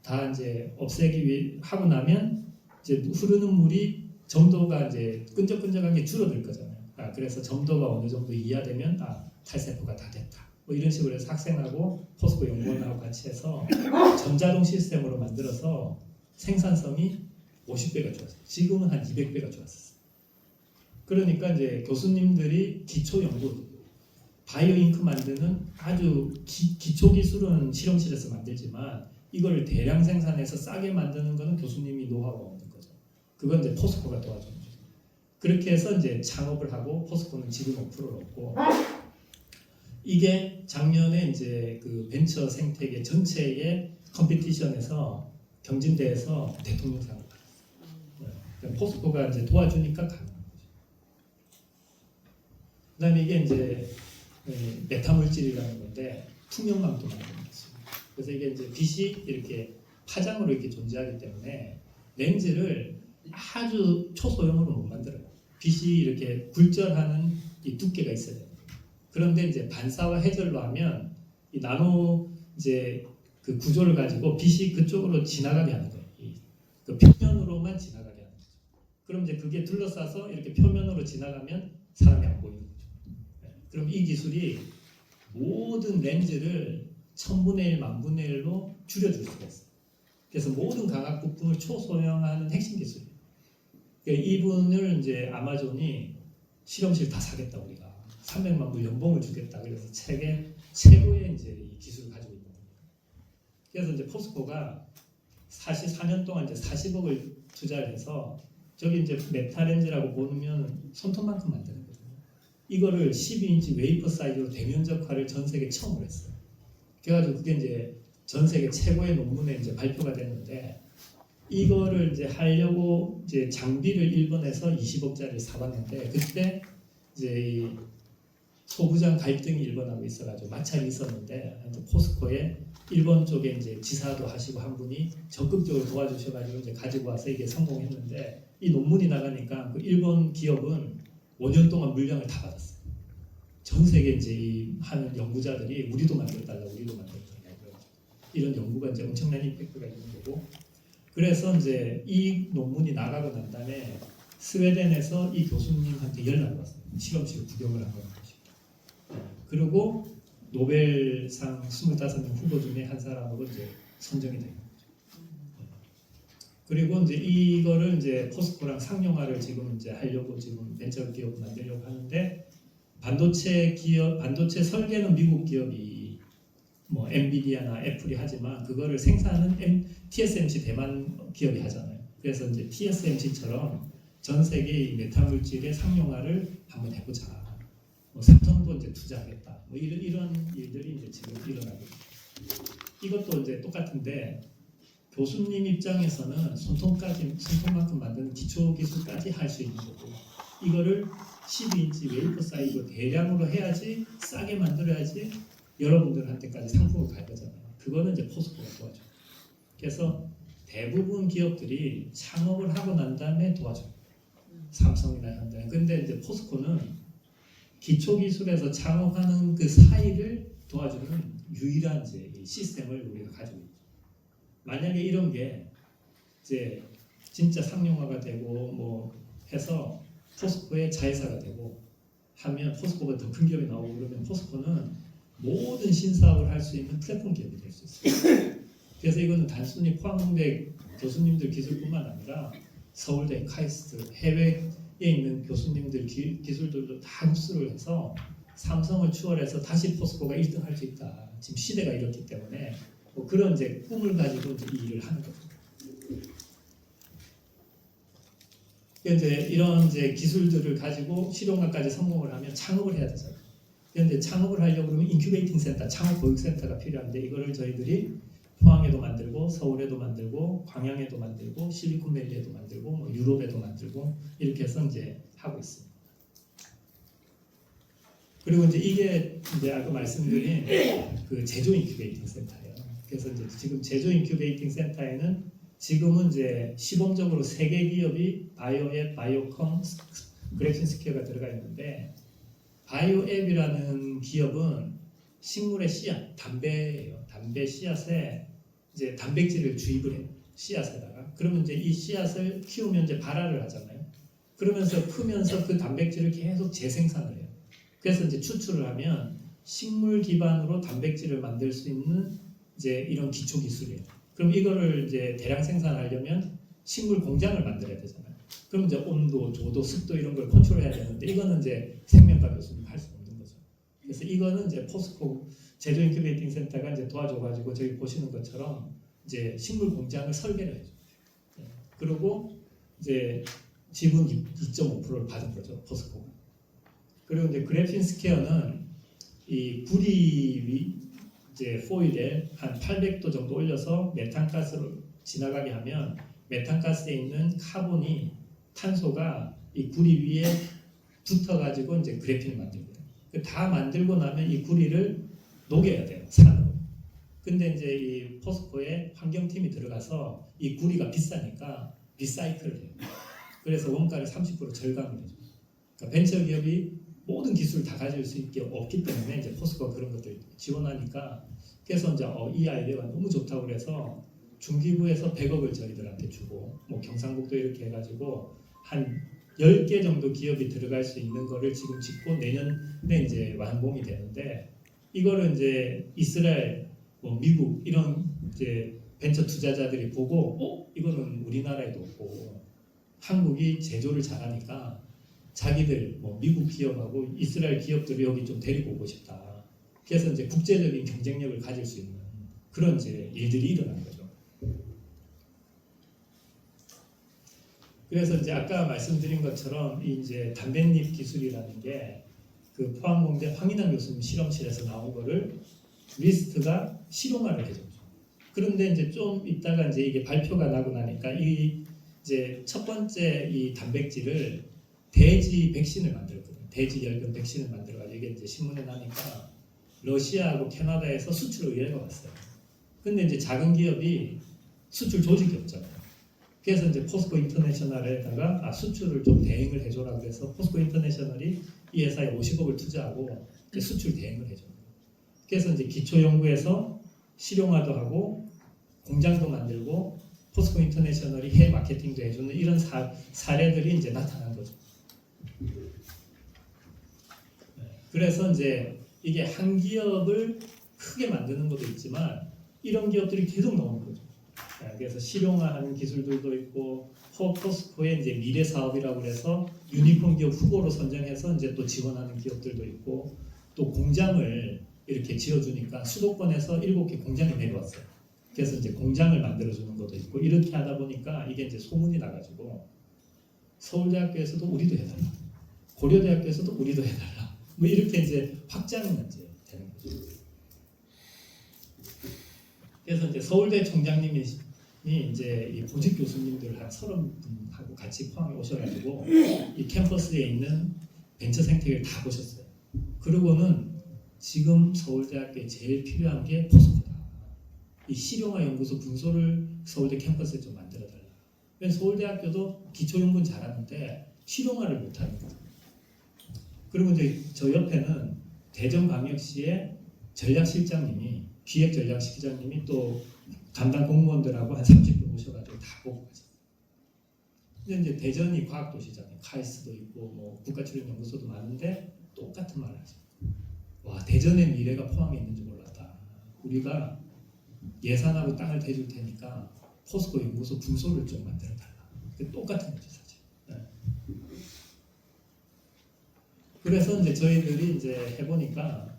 다 이제 없애기 위해 하고 나면 이제 흐르는 물이 점도가 이제 끈적끈적한 게 줄어들 거잖아요. 그래서 점도가 어느 정도 이하되면 탈세포가 다 됐다. 뭐 이런 식으로 해서 학생하고 포스코 연구원하고 같이 해서 전자동 시스템으로 만들어서 생산성이 50배가 좋았어요. 지금은 한 200배가 좋았어요. 그러니까 이제 교수님들이 기초 연구, 바이오 잉크 만드는 아주 기초 기술은 실험실에서 만들지만 이걸 대량 생산해서 싸게 만드는 거는 교수님이 노하우가 없는 거죠. 그건 이제 포스코가 도와주는 거죠. 그렇게 해서 이제 창업을 하고 포스코는 지금 5%를 얻고 이게 작년에 이제 그 벤처 생태계 전체의 컴피티션에서 경진대에서 대통령상을 받았어요. 포스코가 이제 도와주니까 가능한 거죠. 그다음에 이게 이제 메타 물질이라는 건데 투명망토 만드는 거죠. 그래서 이게 이제 빛이 이렇게 파장으로 이렇게 존재하기 때문에 렌즈를 아주 초소형으로 못 만들어요. 빛이 이렇게 굴절하는 이 두께가 있어야 돼요. 그런데 이제 반사와 해절로 하면 이 나노 이제 그 구조를 가지고 빛이 그쪽으로 지나가게 하는 거예요. 그 표면으로만 지나가게 하는 거죠. 그럼 이제 그게 둘러싸서 이렇게 표면으로 지나가면 사람이 안 보이는 거죠. 그럼 이 기술이 모든 렌즈를 1000분의 1, 10,000분의 1로 줄여줄 수가 있어요. 그래서 모든 광학 부품을 초소형화하는 핵심 기술이에요. 그러니까 이분을 이제 아마존이 실험실 다 사겠다 우리가 300만 불 연봉을 주겠다. 그래서 세계 최고의 이제 이 기술을 가지고 있는 겁니다. 그래서 이제 포스코가 사실 4년 동안 이제 40억을 투자를 해서 저기 이제 메타렌즈라고 보면 손톱만큼 만드는 거거든요. 이거를 12인치 웨이퍼 사이즈로 대면적화를 전 세계 처음으로 했어요. 그래가지고 그게 이제 전 세계 최고의 논문에 이제 발표가 됐는데 이거를 이제 하려고 이제 장비를 일본에서 20억짜리를 사봤는데 그때 이제 이 소부장 갈등이 일본하고 있어가지고 마찰이 있었는데 포스코에 일본 쪽에 이제 지사도 하시고 한 분이 적극적으로 도와주셔가지고 이제 가지고 와서 이게 성공했는데 이 논문이 나가니까 그 일본 기업은 5년 동안 물량을 다 받았어요. 전 세계 이제 이 하는 연구자들이 우리도 만들어달라, 우리도 만들어달라 이런 연구가 이제 엄청난 임팩트가 있는 거고. 그래서 이제 이 논문이 나가고 난 다음에 스웨덴에서 이 교수님한테 연락이 왔어요. 실험실 구경을 한 거죠. 그리고 노벨상 25명 후보 중에 한 사람으로 이제 선정이 된 거죠. 그리고 이제 이거를 이제 포스코랑 상용화를 지금 이제 하려고 지금 벤처 기업 만들려고 하는데 반도체 기업, 반도체 설계는 미국 기업이 뭐 엔비디아나 애플이 하지만 그거를 생산은 TSMC 대만 기업이 하잖아요. 그래서 이제 TSMC처럼 전 세계 메탈 물질의 상용화를 한번 해보자. 뭐 삼성도 이제 투자하겠다. 뭐 이런 일들이 이제 지금 일어나고 있습니다. 이것도 이제 똑같은데 교수님 입장에서는 손톱만큼 만드는 기초 기술까지 할 수 있는 거고 이거를 12인치 웨이퍼 사이즈로 대량으로 해야지 싸게 만들어야지 여러분들한테까지 상품을 갈 거잖아요. 그거는 이제 포스코가 도와줘요. 그래서 대부분 기업들이 창업을 하고 난 다음에 도와줘요. 삼성이나 현대. 근데 이제 포스코는 기초 기술에서 창업하는 그 사이를 도와주는 유일한 이제 시스템을 우리가 가지고 있죠. 만약에 이런 게 이제 진짜 상용화가 되고 뭐 해서 포스코의 자회사가 되고 하면 포스코가 더 큰 기업이 나오고 그러면 포스코는 모든 신사업을 할 수 있는 플랫폼 기업이 될 수 있어요. 그래서 이거는 단순히 포항공대 교수님들 기술뿐만 아니라 서울대, 카이스트, 해외에 있는 교수님들 기술들도 다 흡수를 해서 삼성을 추월해서 다시 포스코가 1등 할 수 있다. 지금 시대가 이렇기 때문에 뭐 그런 이제 꿈을 가지고 이제 이 일을 하는 거죠. 이제 이런 이제 기술들을 가지고 실용화까지 성공을 하면 창업을 해야 되잖아요. 그런데 창업을 하려고 그러면 인큐베이팅 센터, 창업 교육센터가 필요한데 이거를 저희들이 포항에도 만들고 서울에도 만들고 광양에도 만들고 실리콘밸리에도 만들고 뭐 유럽에도 만들고 이렇게 해서 이제 하고 있습니다. 그리고 이제 이게 이제 아까 말씀드린 그 제조 인큐베이팅 센터예요. 그래서 이제 지금 제조 인큐베이팅 센터에는 지금은 이제 시범적으로 3개 기업이 바이오앱, 바이오컴, 그래핀스퀘어가 들어가 있는데 바이오앱이라는 기업은 식물의 씨앗, 담배예요. 담배 씨앗에 이제 단백질을 주입을 해요. 씨앗에다가. 그러면 이제 이 씨앗을 키우면 이제 발화를 하잖아요. 그러면서 크면서 그 단백질을 계속 재생산을 해요. 그래서 이제 추출을 하면 식물 기반으로 단백질을 만들 수 있는 이제 이런 기초 기술이에요. 그럼 이거를 이제 대량 생산하려면 식물 공장을 만들어야 되잖아요. 그럼 이제 온도, 조도, 습도 이런 걸 컨트롤해야 되는데 이거는 이제 생명과 교수님 할 수 없는 거죠. 그래서 이거는 이제 포스코 제조 인큐베이팅 센터가 이제 도와줘가지고 저기 보시는 것처럼 이제 식물 공장을 설계를 해줘. 그리고 이제 지분 2.5%를 받은 거죠 포스코가. 그리고 이제 그래핀 스퀘어는 이 구리 이제 포일에 한 800도 정도 올려서 메탄가스로 지나가게 하면 메탄가스에 있는 카본이 탄소가 이 구리 위에 붙어가지고 이제 그래핀을 만들거든요. 다 만들고 나면 이 구리를 녹여야 돼요, 산으로. 근데 이제 이 포스코에 환경팀이 들어가서 이 구리가 비싸니까 리사이클을 해요. 그래서 원가를 30% 절감을 해줘요. 그러니까 벤처 기업이 모든 기술을 다 가질 수 있게 없기 때문에 이제 포스코가 그런 것들 지원하니까 그래서 이제 이 아이디어가 너무 좋다고 그래서 중기부에서 100억을 저희들한테 주고 뭐 경상북도 이렇게 해가지고 한 10개 정도 기업이 들어갈 수 있는 거를 지금 짓고 내년에 이제 완공이 되는데 이거를 이제 이스라엘, 뭐 미국 이런 이제 벤처 투자자들이 보고, 이거는 우리나라에도 없고 한국이 제조를 잘하니까 자기들 뭐 미국 기업하고 이스라엘 기업들을 여기 좀 데리고 오고 싶다. 그래서 이제 국제적인 경쟁력을 가질 수 있는 그런 이제 일들이 일어난 거죠. 그래서 이제 아까 말씀드린 것처럼 이 이제 담뱃잎 기술이라는 게 그 포항공대 황인환 교수님 실험실에서 나온 거를 리스트가 실용화를 해줬죠. 그런데 이제 좀 있다가 이제 이게 발표가 나고 나니까 이 이제 첫 번째 이 단백질을 돼지 백신을 만들었거든요. 돼지 열병 백신을 만들어가지고 이게 이제 신문에 나니까 러시아하고 캐나다에서 수출 의뢰가 왔어요. 근데 이제 작은 기업이 수출 조직이 없잖아요. 그래서 이제 포스코 인터내셔널에다가 수출을 좀 대행을 해줘라 그래서 포스코 인터내셔널이 이 회사에 50억을 투자하고 이제 수출 대행을 해줘요. 그래서 이제 기초 연구에서 실용화도 하고 공장도 만들고 포스코 인터내셔널이 해외 마케팅도 해주는 이런 사례들이 이제 나타난 거죠. 그래서 이제 이게 한 기업을 크게 만드는 것도 있지만 이런 기업들이 계속 나오는 거죠. 그래서 실용화하는 기술들도 있고 포스코의 이제 미래 사업이라고 해서 유니콘 기업 후보로 선정해서 이제 또 지원하는 기업들도 있고 또 공장을 이렇게 지어주니까 수도권에서 7개 공장이 내려왔어요. 그래서 이제 공장을 만들어주는 것도 있고 이렇게 하다 보니까 이게 이제 소문이 나가지고 서울대학교에서도 우리도 해달라, 고려대학교에서도 우리도 해달라, 뭐 이렇게 이제 확장이 이제 되는 거죠. 그래서 이제 서울대 총장님이 이제 이 보직 교수님들 한 30분하고 같이 포항에 오셔가지고 이 캠퍼스에 있는 벤처 생태계를 다 보셨어요. 그러고는 지금 서울대학교에 제일 필요한 게 포스코다. 이 실용화 연구소 분소를 서울대 캠퍼스에 좀 만들어달라. 왜냐면 서울대학교도 기초 연구는 잘하는데 실용화를 못하는 거죠. 그리고 이제 저 옆에는 대전광역시의 전략실장님이 기획전략실장님이 또 담당 공무원들하고 한 30분 오셔가지고 다 보고 가죠. 근데 이제 대전이 과학도시잖아요. 카이스트도 있고 뭐 국가출연연구소도 많은데 똑같은 말을 하죠. 와, 대전의 미래가 포항에 있는지 몰랐다. 우리가 예산하고 땅을 대줄 테니까 포스코 연구소 분소를 좀 만들어달라. 똑같은 거죠, 사실. 네. 그래서 이제 저희들이 이제 해보니까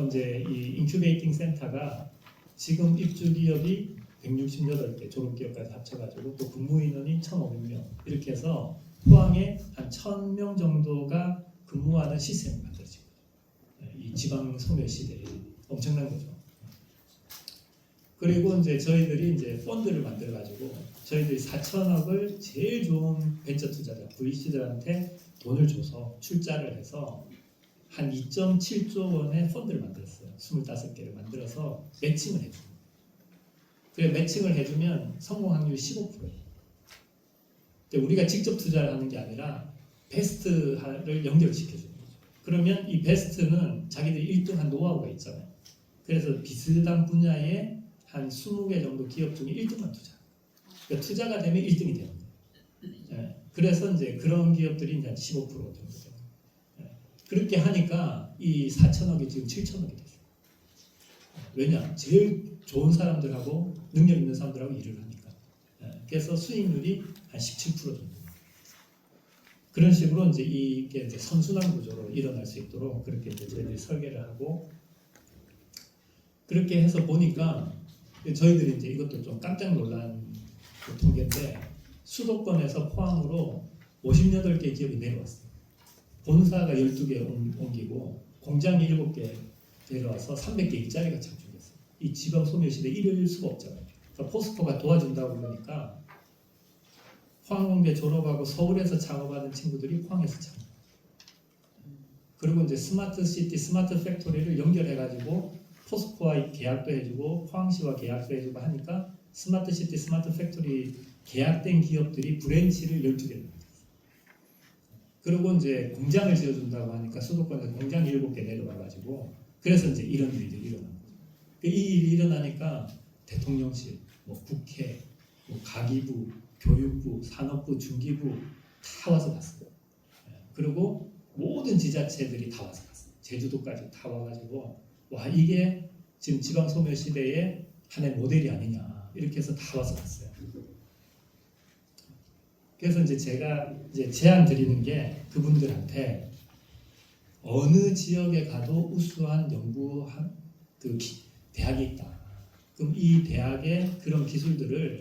이제 이 인큐베이팅 센터가 지금 입주 기업이 168개, 졸업 기업까지 합쳐가지고 또 근무 인원이 1,500명 이렇게 해서 포항에 한 1,000명 정도가 근무하는 시스템이 만들어진 거죠. 이 지방 소멸 시대에 엄청난 거죠. 그리고 이제 저희들이 이제 펀드를 만들어가지고 저희들이 4천억을 제일 좋은 벤처 투자자 VC들한테 돈을 줘서 출자를 해서 한 2.7조 원의 펀드를 만들었어요. 25개를 만들어서 매칭을 해줍니다. 그래 매칭을 해주면 성공 확률이 15%예요. 우리가 직접 투자를 하는 게 아니라 베스트를 연결시켜주는 거죠. 그러면 이 베스트는 자기들이 1등한 노하우가 있잖아요. 그래서 비슷한 분야에 한 20개 정도 기업 중에 1등만 투자. 그러니까 투자가 되면 1등이 되는 거예요. 네. 그래서 이제 그런 기업들이 이제 15% 정도 돼요. 네. 그렇게 하니까 이 4천억이 지금 7천억이 됐어요. 왜냐? 제일 좋은 사람들하고 능력 있는 사람들하고 일을 하니까. 네. 그래서 수익률이 한 17% 정도. 그런 식으로 이제 이게 이제 선순환 구조로 일어날 수 있도록 그렇게 이제 저희들이 설계를 하고 그렇게 해서 보니까 저희들이 이제 이것도 좀 깜짝 놀란 그 통계인데 수도권에서 포항으로 58개 기업이 내려왔어요. 본사가 12개 옮기고 공장이 7개 내려와서 300개 일자리가 창출됐어요. 이 지방 소멸시대 이럴 수가 없잖아요. 그러니까 포스코가 도와준다고 그러니까 포항공대 졸업하고 서울에서 창업하는 친구들이 포항에서 창업. 그리고 이제 스마트 시티, 스마트 팩토리를 연결해가지고 포스코와 계약도 해주고 포항시와 계약도 해주고 하니까 스마트 시티, 스마트 팩토리 계약된 기업들이 브랜치를 12개를 만들었어요. 그리고 이제 공장을 지어준다고 하니까 수도권에 공장 7개 내려와가지고 그래서 이제 이런 일들이 일어난 거죠. 이 일이 일어나니까 대통령실, 뭐 국회, 뭐 가기부, 교육부, 산업부, 중기부 다 와서 봤어요. 그리고 모든 지자체들이 다 와서 봤어요. 제주도까지 다 와가지고 와 이게 지금 지방 소멸 시대의 하나의 모델이 아니냐 이렇게 해서 다 와서 갔어요. 그래서 이제 제가 이제 제안 드리는 게 그분들한테 어느 지역에 가도 우수한 연구한 대학이 있다. 그럼 이 대학의 그런 기술들을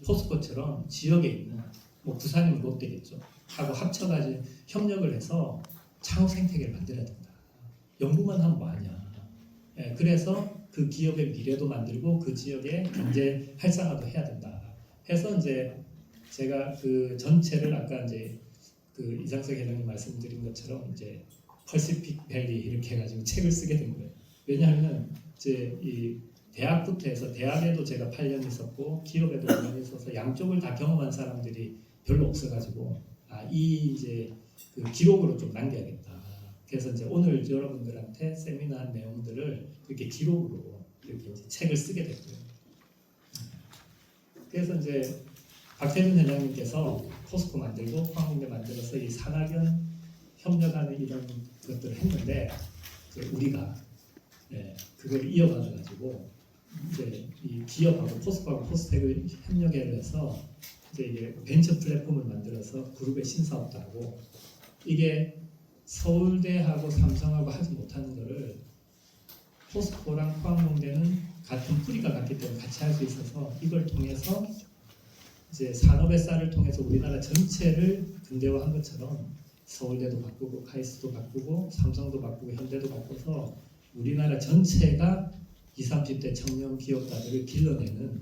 포스코처럼 지역에 있는 뭐 부산이면 롯데겠죠. 하고 합쳐가지고 협력을 해서 창업 생태계를 만들어야 된다. 연구만 하면 뭐하냐. 예, 그래서 그 기업의 미래도 만들고 그 지역의 경제 활성화도 해야 된다. 해서 이제 제가 그 전체를 아까 이제 그 이상석 회장님 말씀드린 것처럼 이제 퍼시픽 밸리 이렇게 해가지고 책을 쓰게 된 거예요. 왜냐하면 이제 이 대학부터 해서 대학에도 제가 8년 있었고 기업에도 5년 있어서 양쪽을 다 경험한 사람들이 별로 없어가지고 이 이제 그 기록으로 좀 남겨야겠다. 그래서 이제 오늘 여러분들한테 세미나한 내용들을 이렇게 기록으로 이렇게 이제 책을 쓰게 됐고요. 그래서 이제 박태준 회장님께서 포스코 만들고 포항공대 만들어서 이 산학연 협력하는 이런 것들을 했는데 우리가 그걸 이어받아 가지고 이제 이 기업하고 포스코하고 포스텍을 협력해서 이제 이게 벤처 플랫폼을 만들어서 그룹의 신사업도 하고 이게 서울대하고 삼성하고 하지 못하는 거를 포스코랑 포항공대는 같은 뿌리가 같기 때문에 같이 할 수 있어서 이걸 통해서 이제 산업의 쌀을 통해서 우리나라 전체를 근대화한 것처럼 서울대도 바꾸고 카이스트도 바꾸고 삼성도 바꾸고 현대도 바꿔서 우리나라 전체가 20, 30대 청년 기업가들을 길러내는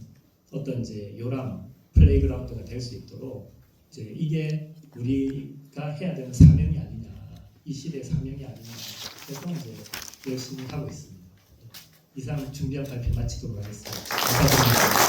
어떤 이제 요람 플레이그라운드가 될 수 있도록 이제 이게 우리가 해야 되는 사명이 아니냐, 이 시대의 사명이 아니냐 해서 이제 열심히 하고 있습니다. 이상 준비한 발표 마치도록 하겠습니다. 감사합니다.